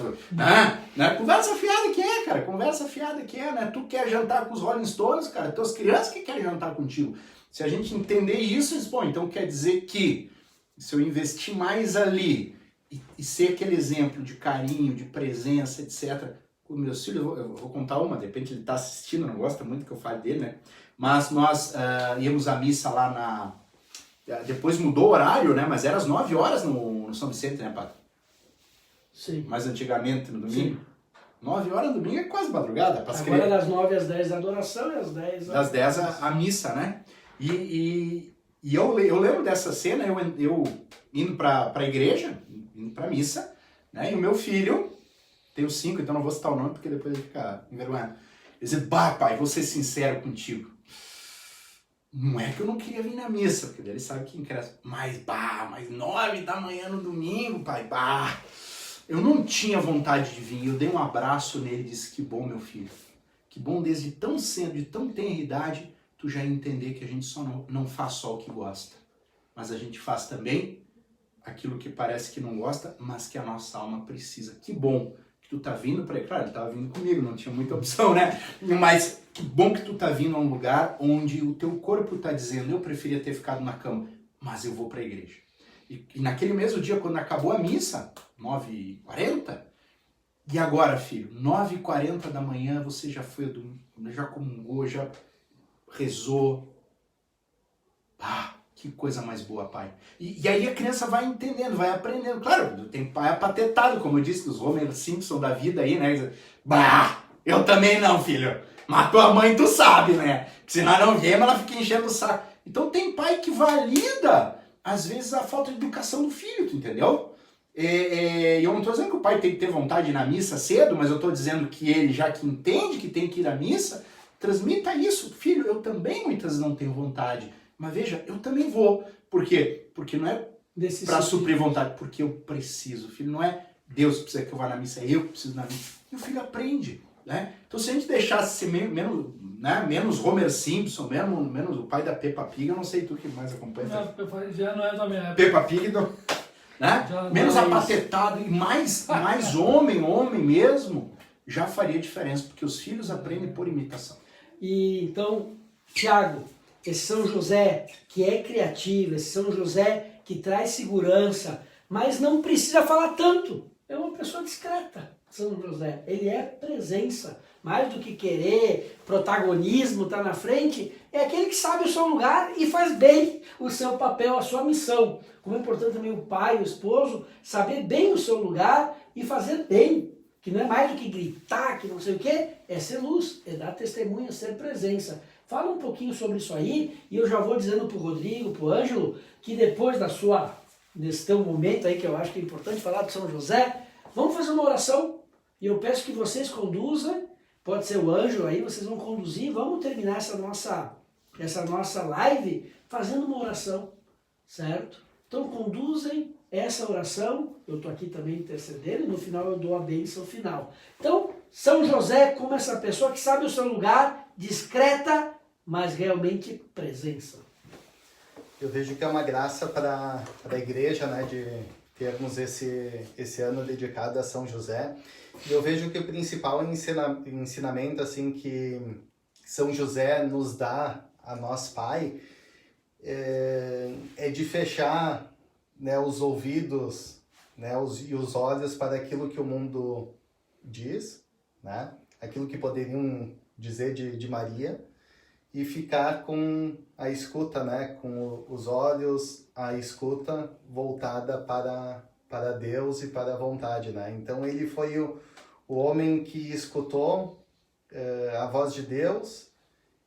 Né? Conversa fiada que é, cara, conversa fiada que é, né? Tu quer jantar com os Rolling Stones, cara, tuas crianças que querem jantar contigo. Se a gente entender isso, bom, então quer dizer que se eu investir mais ali e ser aquele exemplo de carinho, de presença, etc., com meus filhos, eu vou contar uma, de repente ele está assistindo, não gosta muito que eu fale dele, né? Mas nós íamos à missa lá depois mudou o horário, né? Mas era às 9 horas no São Vicente, né, padre? Sim. Mais antigamente, no domingo. Sim. 9 horas no domingo é quase madrugada. Agora é das 9 às 10 a adoração e às 10 das 10 a missa, né? E eu lembro dessa cena, eu indo para a igreja, indo para missa, né? E o meu filho, tenho 5, então não vou citar o nome porque depois ele fica envergonhado. Ele dizia, bah, pai, vou ser sincero contigo. Não é que eu não queria vir na missa, porque ele sabe que cresce. Mas 9 da manhã no domingo, pai, eu não tinha vontade de vir. Eu dei um abraço nele e disse, que bom, meu filho. Que bom desde tão cedo, de tão tenra idade, tu já entender que a gente só não faz só o que gosta. Mas a gente faz também aquilo que parece que não gosta, mas que a nossa alma precisa. Que bom que tu tá vindo para... Claro, ele tava vindo comigo, não tinha muita opção, né? Mas que bom que tu tá vindo a um lugar onde o teu corpo tá dizendo, eu preferia ter ficado na cama, mas eu vou para a igreja. E naquele mesmo dia, quando acabou a missa, 9h40, e agora, filho, 9h40 da manhã, você já foi a domingo, já comungou, já rezou. Que coisa mais boa, pai. E aí a criança vai entendendo, vai aprendendo. Claro, tem pai apatetado, como eu disse, os Homer Simpson da vida aí, né? Eu também não, filho. Mas tua mãe tu sabe, né? Que se nós não viemos, ela fica enchendo o saco. Então tem pai que valida, às vezes, a falta de educação do filho, tu entendeu? E eu não estou dizendo que o pai tem que ter vontade de ir na missa cedo, mas eu estou dizendo que ele, já que entende que tem que ir à missa, transmita isso. Filho, eu também muitas vezes não tenho vontade. Mas veja, eu também vou. Por quê? Porque não é para suprir vontade, porque eu preciso. Filho, não é Deus que precisa que eu vá na missa, é eu que preciso na missa. E o filho aprende, né? Então se a gente deixasse ser menos Homer Simpson, menos o pai da Peppa Pig, eu não sei tu que mais acompanha. Não, já não é da minha época. Peppa Pig, né? Menos apatetado e mais homem mesmo, já faria diferença, porque os filhos aprendem por imitação. E então, Tiago, esse São José que é criativo, esse São José que traz segurança, mas não precisa falar tanto. É uma pessoa discreta, São José. Ele é presença. Mais do que querer, protagonismo, tá na frente, é aquele que sabe o seu lugar e faz bem o seu papel, a sua missão. Como é importante também o pai, o esposo, saber bem o seu lugar e fazer bem. Que não é mais do que gritar, que não sei o quê, é ser luz, é dar testemunho, é ser presença. Fala um pouquinho sobre isso aí, e eu já vou dizendo para o Rodrigo, para o Ângelo, que depois desse teu momento aí, que eu acho que é importante falar de São José, vamos fazer uma oração, e eu peço que vocês conduzam, pode ser o Ângelo aí, vocês vão conduzir, vamos terminar essa nossa live fazendo uma oração, certo? Então conduzem essa oração, eu estou aqui também intercedendo, e no final eu dou a bênção final. Então, São José como essa pessoa que sabe o seu lugar, discreta, mas realmente presença. Eu vejo que é uma graça para a igreja, né, de termos esse ano dedicado a São José. E eu vejo que o principal ensinamento assim, que São José nos dá a nós, pai, é de fechar, né, os ouvidos, né, e os olhos para aquilo que o mundo diz, né, aquilo que poderiam dizer de Maria, e ficar com a escuta, né, com os olhos, a escuta voltada para Deus e para a vontade, né? Então ele foi o homem que escutou a voz de Deus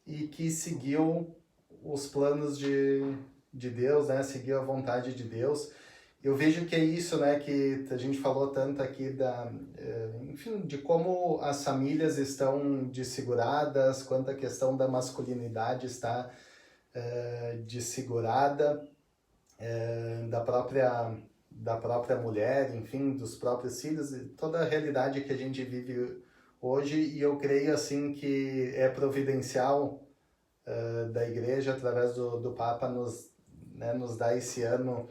e que seguiu os planos de Deus, né? Seguiu a vontade de Deus. Eu vejo que é isso, né, que a gente falou tanto aqui enfim, de como as famílias estão desfiguradas, quanto a questão da masculinidade está desfigurada. da própria mulher, enfim, dos próprios filhos, e toda a realidade que a gente vive hoje. E eu creio assim que é providencial da igreja, através do Papa, nos dar esse ano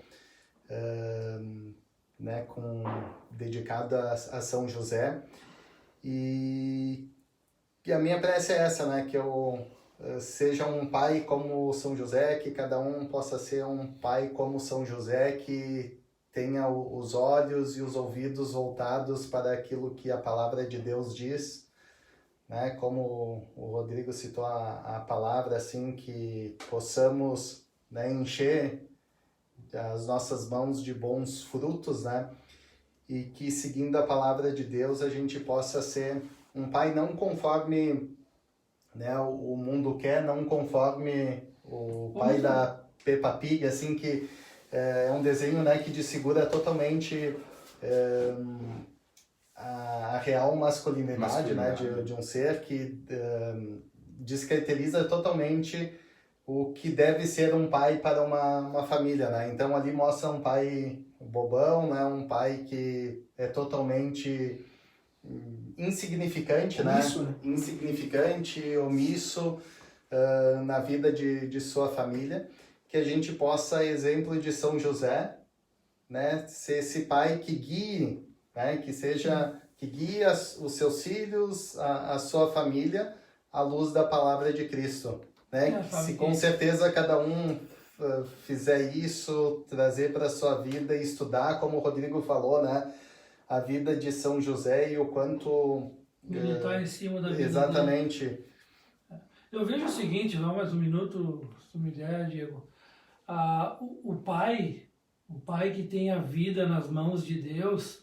dedicado a São José. E a minha prece é essa, né? Que eu seja um pai como São José, que cada um possa ser um pai como São José, que tenha os olhos e os ouvidos voltados para aquilo que a palavra de Deus diz, né? Como o Rodrigo citou a palavra, assim, que possamos, né, encher as nossas mãos de bons frutos, né? E que, seguindo a palavra de Deus, a gente possa ser um pai não conforme, né, o mundo quer, não conforme o pai da Peppa Pig, assim, que é um desenho, né, que desfigura totalmente a real masculinidade, né, de um ser, que descaracteriza totalmente o que deve ser um pai para uma família, né? Então ali mostra um pai bobão, né, um pai que é totalmente insignificante, omisso, né? Insignificante, omisso na vida de sua família. Que a gente possa, exemplo de São José, né, ser esse pai que guie, né, que guie os seus filhos, a sua família, à luz da palavra de Cristo, né? Se com certeza cada um fizer isso, trazer para a sua vida e estudar, como o Rodrigo falou, né, a vida de São José e o quanto meditar em cima da vida exatamente dele. Eu vejo o seguinte, dá mais um minuto, se tu me der, Diego. O pai que tem a vida nas mãos de Deus,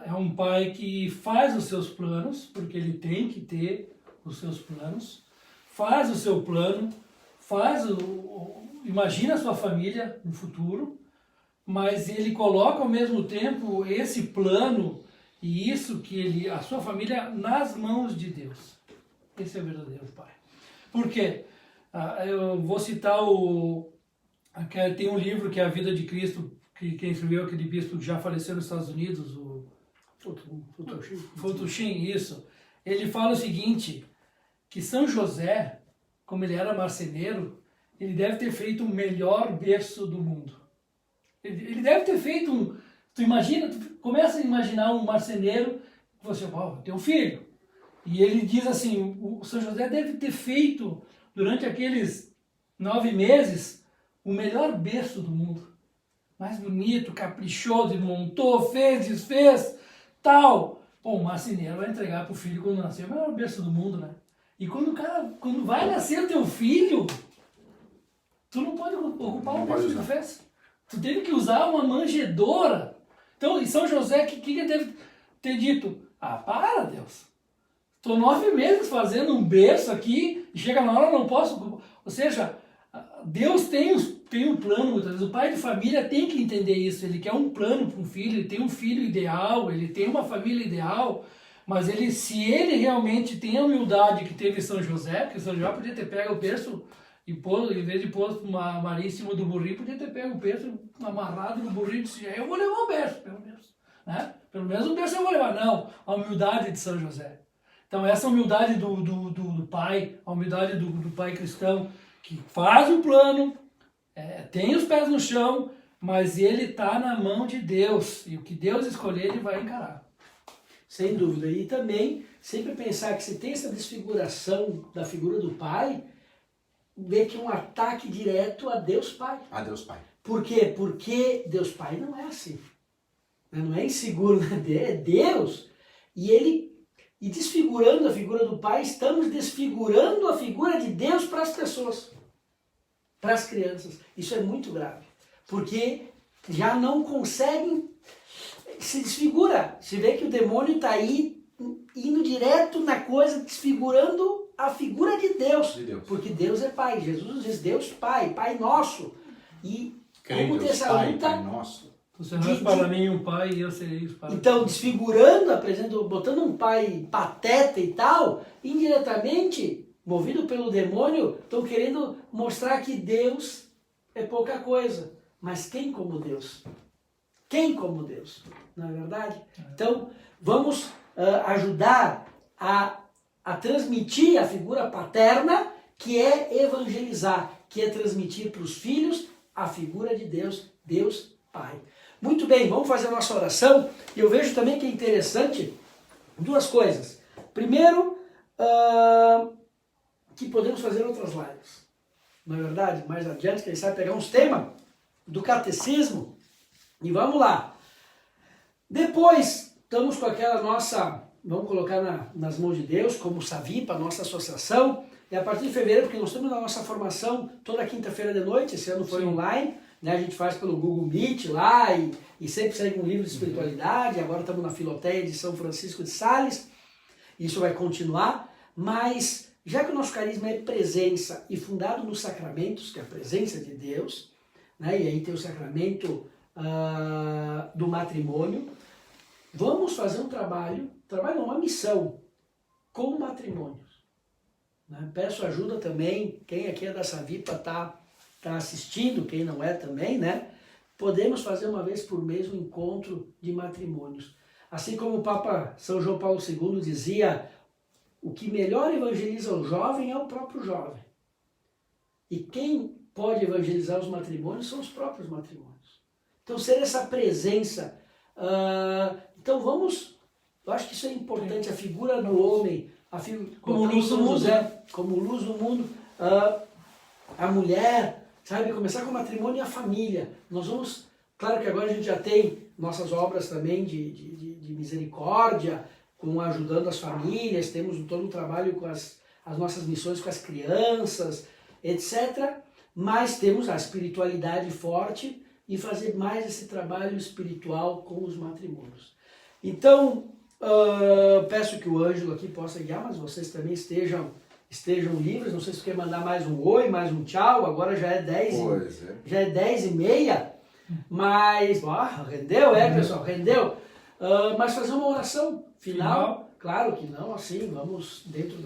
é um pai que faz os seus planos, porque ele tem que ter os seus planos, faz o seu plano, imagina a sua família no futuro, mas ele coloca ao mesmo tempo esse plano e a sua família nas mãos de Deus. Esse é o verdadeiro pai. Por quê? Eu vou citar tem um livro que é A Vida de Cristo, que quem escreveu, aquele bispo que já faleceu nos Estados Unidos, o Futuchin, isso. Ele fala o seguinte, que São José, como ele era marceneiro, ele deve ter feito o melhor berço do mundo. Ele deve ter feito tu começa a imaginar um marceneiro, você, tem um filho. E ele diz assim, o São José deve ter feito, durante aqueles 9 meses, o melhor berço do mundo. Mais bonito, caprichoso, ele montou, fez, desfez, tal. Bom, o marceneiro vai entregar pro filho quando nascer, o melhor berço do mundo, né? E quando vai nascer o teu filho, tu não pode ocupar o berço que tu fez. Tu teve que usar uma manjedoura. Então, e São José, o que ele deve ter dito? Para, Deus. Estou 9 meses fazendo um berço aqui, e chega na hora eu não posso. Ou seja, Deus tem um plano, muitas vezes. O pai de família tem que entender isso. Ele quer um plano para um filho, ele tem um filho ideal, ele tem uma família ideal. Mas se ele realmente tem a humildade que teve São José, porque São José podia ter pego o berço e em vez de pôr uma Maria em cima do burrinho, podia ter pego o berço amarrado no burrinho e disse, eu vou levar o berço, pelo menos. Né? Pelo menos o berço eu vou levar. Não, a humildade de São José. Então essa humildade do pai, a humildade do pai cristão, que faz um plano, tem os pés no chão, mas ele está na mão de Deus. E o que Deus escolher, ele vai encarar. Sem dúvida. E também, sempre pensar que se tem essa desfiguração da figura do pai, vê que é um ataque direto a Deus Pai. A Deus Pai. Por quê? Porque Deus Pai não é assim. Não é inseguro, é Deus. E desfigurando a figura do Pai, estamos desfigurando a figura de Deus para as pessoas, para as crianças. Isso é muito grave, porque já não conseguem, se desfigura. Se vê que o demônio está aí, indo direto na coisa, desfigurando a figura de Deus. Porque Deus é Pai. Jesus diz Deus Pai, Pai nosso. E como ter essa luta... Pai nosso. Você não é para mim um pai e eu serei os pais. Então, desfigurando, botando um pai pateta e tal, indiretamente, movido pelo demônio, estão querendo mostrar que Deus é pouca coisa. Mas quem como Deus? Quem como Deus? Não é verdade? Então, vamos ajudar a transmitir a figura paterna, que é evangelizar, que é transmitir para os filhos a figura de Deus, Deus Pai. Muito bem, vamos fazer a nossa oração. E eu vejo também que é interessante duas coisas. Primeiro, que podemos fazer outras lives. Não é verdade? Mais adiante, quem sabe pegar uns temas do catecismo e vamos lá. Depois, estamos com aquela nossa, vamos colocar nas mãos de Deus, como Savipa, nossa associação, e a partir de fevereiro, porque nós estamos na nossa formação toda quinta-feira de noite, esse ano foi online, né? A gente faz pelo Google Meet lá e sempre segue um livro de espiritualidade, agora estamos na Filoteia de São Francisco de Sales, isso vai continuar, mas já que o nosso carisma é presença e fundado nos sacramentos, que é a presença de Deus, né? E aí tem o sacramento do matrimônio, vamos fazer um trabalho não, uma missão com matrimônios. Né? Peço ajuda também, quem aqui é da Savipa tá assistindo, quem não é também, né? Podemos fazer uma vez por mês um encontro de matrimônios. Assim como o Papa São João Paulo II dizia, o que melhor evangeliza o jovem é o próprio jovem. E quem pode evangelizar os matrimônios são os próprios matrimônios. Então, ser essa presença. Então, eu acho que isso é importante, a figura do homem, como luz do mundo, como luz do mundo, a mulher, sabe, começar com o matrimônio e a família. Nós vamos, claro que agora a gente já tem nossas obras também de misericórdia, com ajudando as famílias, temos todo um trabalho com as nossas missões com as crianças, etc. Mas temos a espiritualidade forte e fazer mais esse trabalho espiritual com os matrimônios. Então, peço que o Ângelo aqui possa guiar, mas vocês também estejam livres. Não sei se quer mandar mais um oi, mais um tchau. Agora já é 10h30, mas rendeu, pessoal, rendeu. Mas fazer uma oração final, claro que não, assim, vamos dentro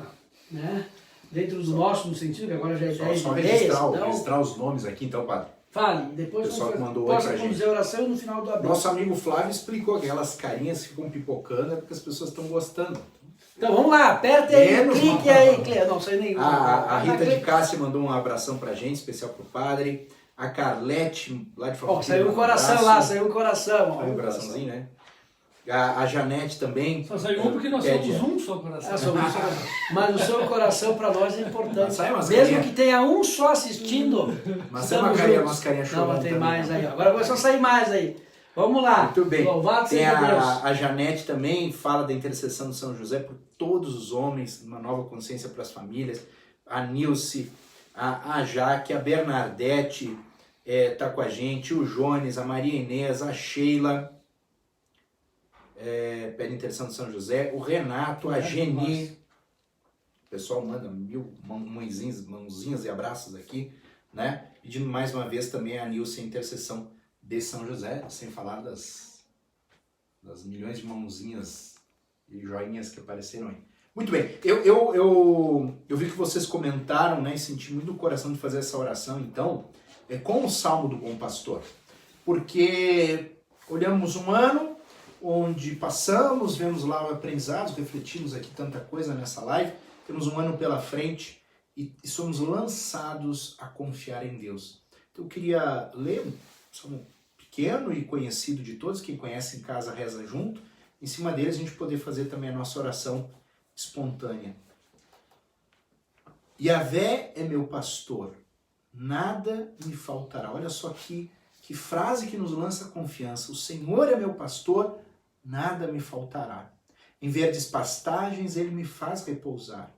do nosso, no sentido que agora já é 10h30. Só registrar os nomes aqui, então, padre. Fale, depois possa conduzir a oração e no final do abenço. Nosso amigo Flávio explicou que aquelas carinhas que ficam pipocando é porque as pessoas estão gostando. Então vamos lá, aperta aí, clique aí. Não sei nenhum. A Rita de Cássia mandou um abração pra gente, especial pro padre. A Carlete, lá de Fortaleza. Saiu um coração lá, saiu um coração. Saiu um coraçãozinho, né? A Janete também. Só saiu um porque nós somos um só coração. Mas o seu coração para nós é importante. Mesmo carinha. Que tenha um só assistindo. Mas é uma carinha chorando. Não, tem mais aí. Agora vai só sair mais aí. Vamos lá. Muito bem. Louvado seja Deus. A Janete também fala da intercessão de São José por todos os homens, uma nova consciência para as famílias. A Nilce, a Jaque, a Bernadette tá com a gente, o Jones, a Maria Inês, a Sheila. Pede intercessão de São José, o Renato, a Geni, o pessoal manda 1000 mãozinhas e abraços aqui, né? Pedindo mais uma vez também a Nilce a intercessão de São José, sem falar das milhões de mãozinhas e joinhas que apareceram aí. Muito bem, eu vi que vocês comentaram, né, e senti muito no coração de fazer essa oração, então, com o Salmo do Bom Pastor, porque olhamos um ano onde passamos, vemos lá aprendizados, refletimos aqui tanta coisa nessa live, temos um ano pela frente e somos lançados a confiar em Deus. Então eu queria ler um salmo pequeno e conhecido de todos, quem conhece em casa reza junto, em cima dele a gente poder fazer também a nossa oração espontânea. Yahvé é meu pastor, nada me faltará. Olha só que frase que nos lança confiança. O Senhor é meu pastor, nada me faltará. Em verdes pastagens ele me faz repousar.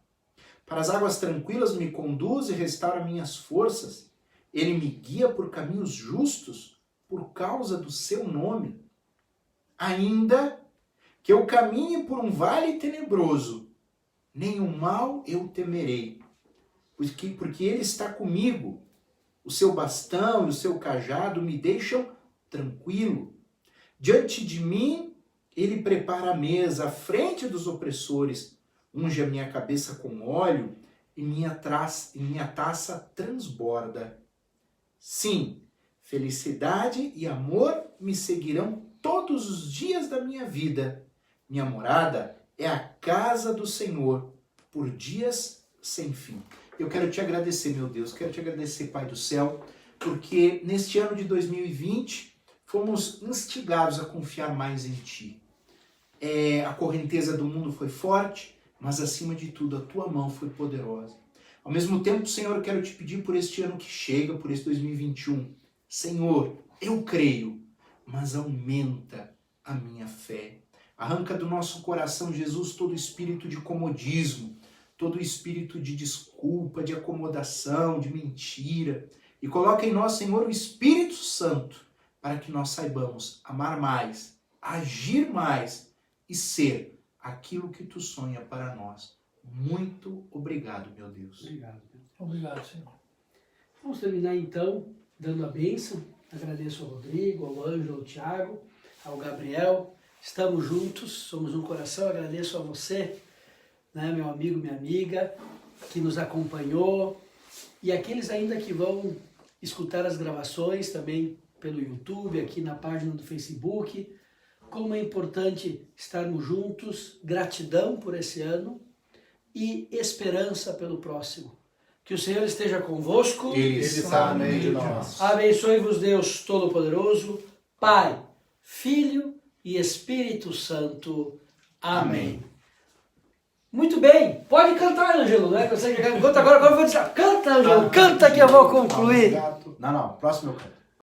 Para as águas tranquilas me conduz e restaura minhas forças. Ele me guia por caminhos justos por causa do seu nome. Ainda que eu caminhe por um vale tenebroso, nenhum mal eu temerei, porque ele está comigo. O seu bastão e o seu cajado me deixam tranquilo. Diante de mim, ele prepara a mesa à frente dos opressores, unge a minha cabeça com óleo e minha taça transborda. Sim, Felicidade e amor me seguirão todos os dias da minha vida. Minha morada é a casa do Senhor, por dias sem fim. Eu quero te agradecer, meu Deus, quero te agradecer, Pai do céu, porque neste ano de 2020 fomos instigados a confiar mais em Ti. A correnteza do mundo foi forte, mas acima de tudo a Tua mão foi poderosa. Ao mesmo tempo, Senhor, eu quero te pedir por este ano que chega, por esse 2021. Senhor, eu creio, mas aumenta a minha fé. Arranca do nosso coração, Jesus, todo espírito de comodismo, todo espírito de desculpa, de acomodação, de mentira. E coloca em nós, Senhor, o Espírito Santo, para que nós saibamos amar mais, agir mais e ser aquilo que Tu sonha para nós. Muito obrigado, meu Deus. Obrigado. Obrigado, Senhor. Vamos terminar então dando a bênção. Agradeço ao Rodrigo, ao Ângelo, ao Thiago, ao Gabriel. Estamos juntos, somos um coração. Agradeço a você, né, meu amigo, minha amiga, que nos acompanhou. E aqueles ainda que vão escutar as gravações também pelo YouTube, aqui na página do Facebook. Como é importante estarmos juntos. Gratidão por esse ano e esperança pelo próximo. Que o Senhor esteja convosco. Ele está no meio de nós. Abençoe-vos Deus Todo-Poderoso, Pai, Filho e Espírito Santo. Amém. Muito bem. Pode cantar, Ângelo, né? Você já canta agora eu vou dizer, canta, Ângelo, canta que eu vou concluir. Não, próximo eu canto.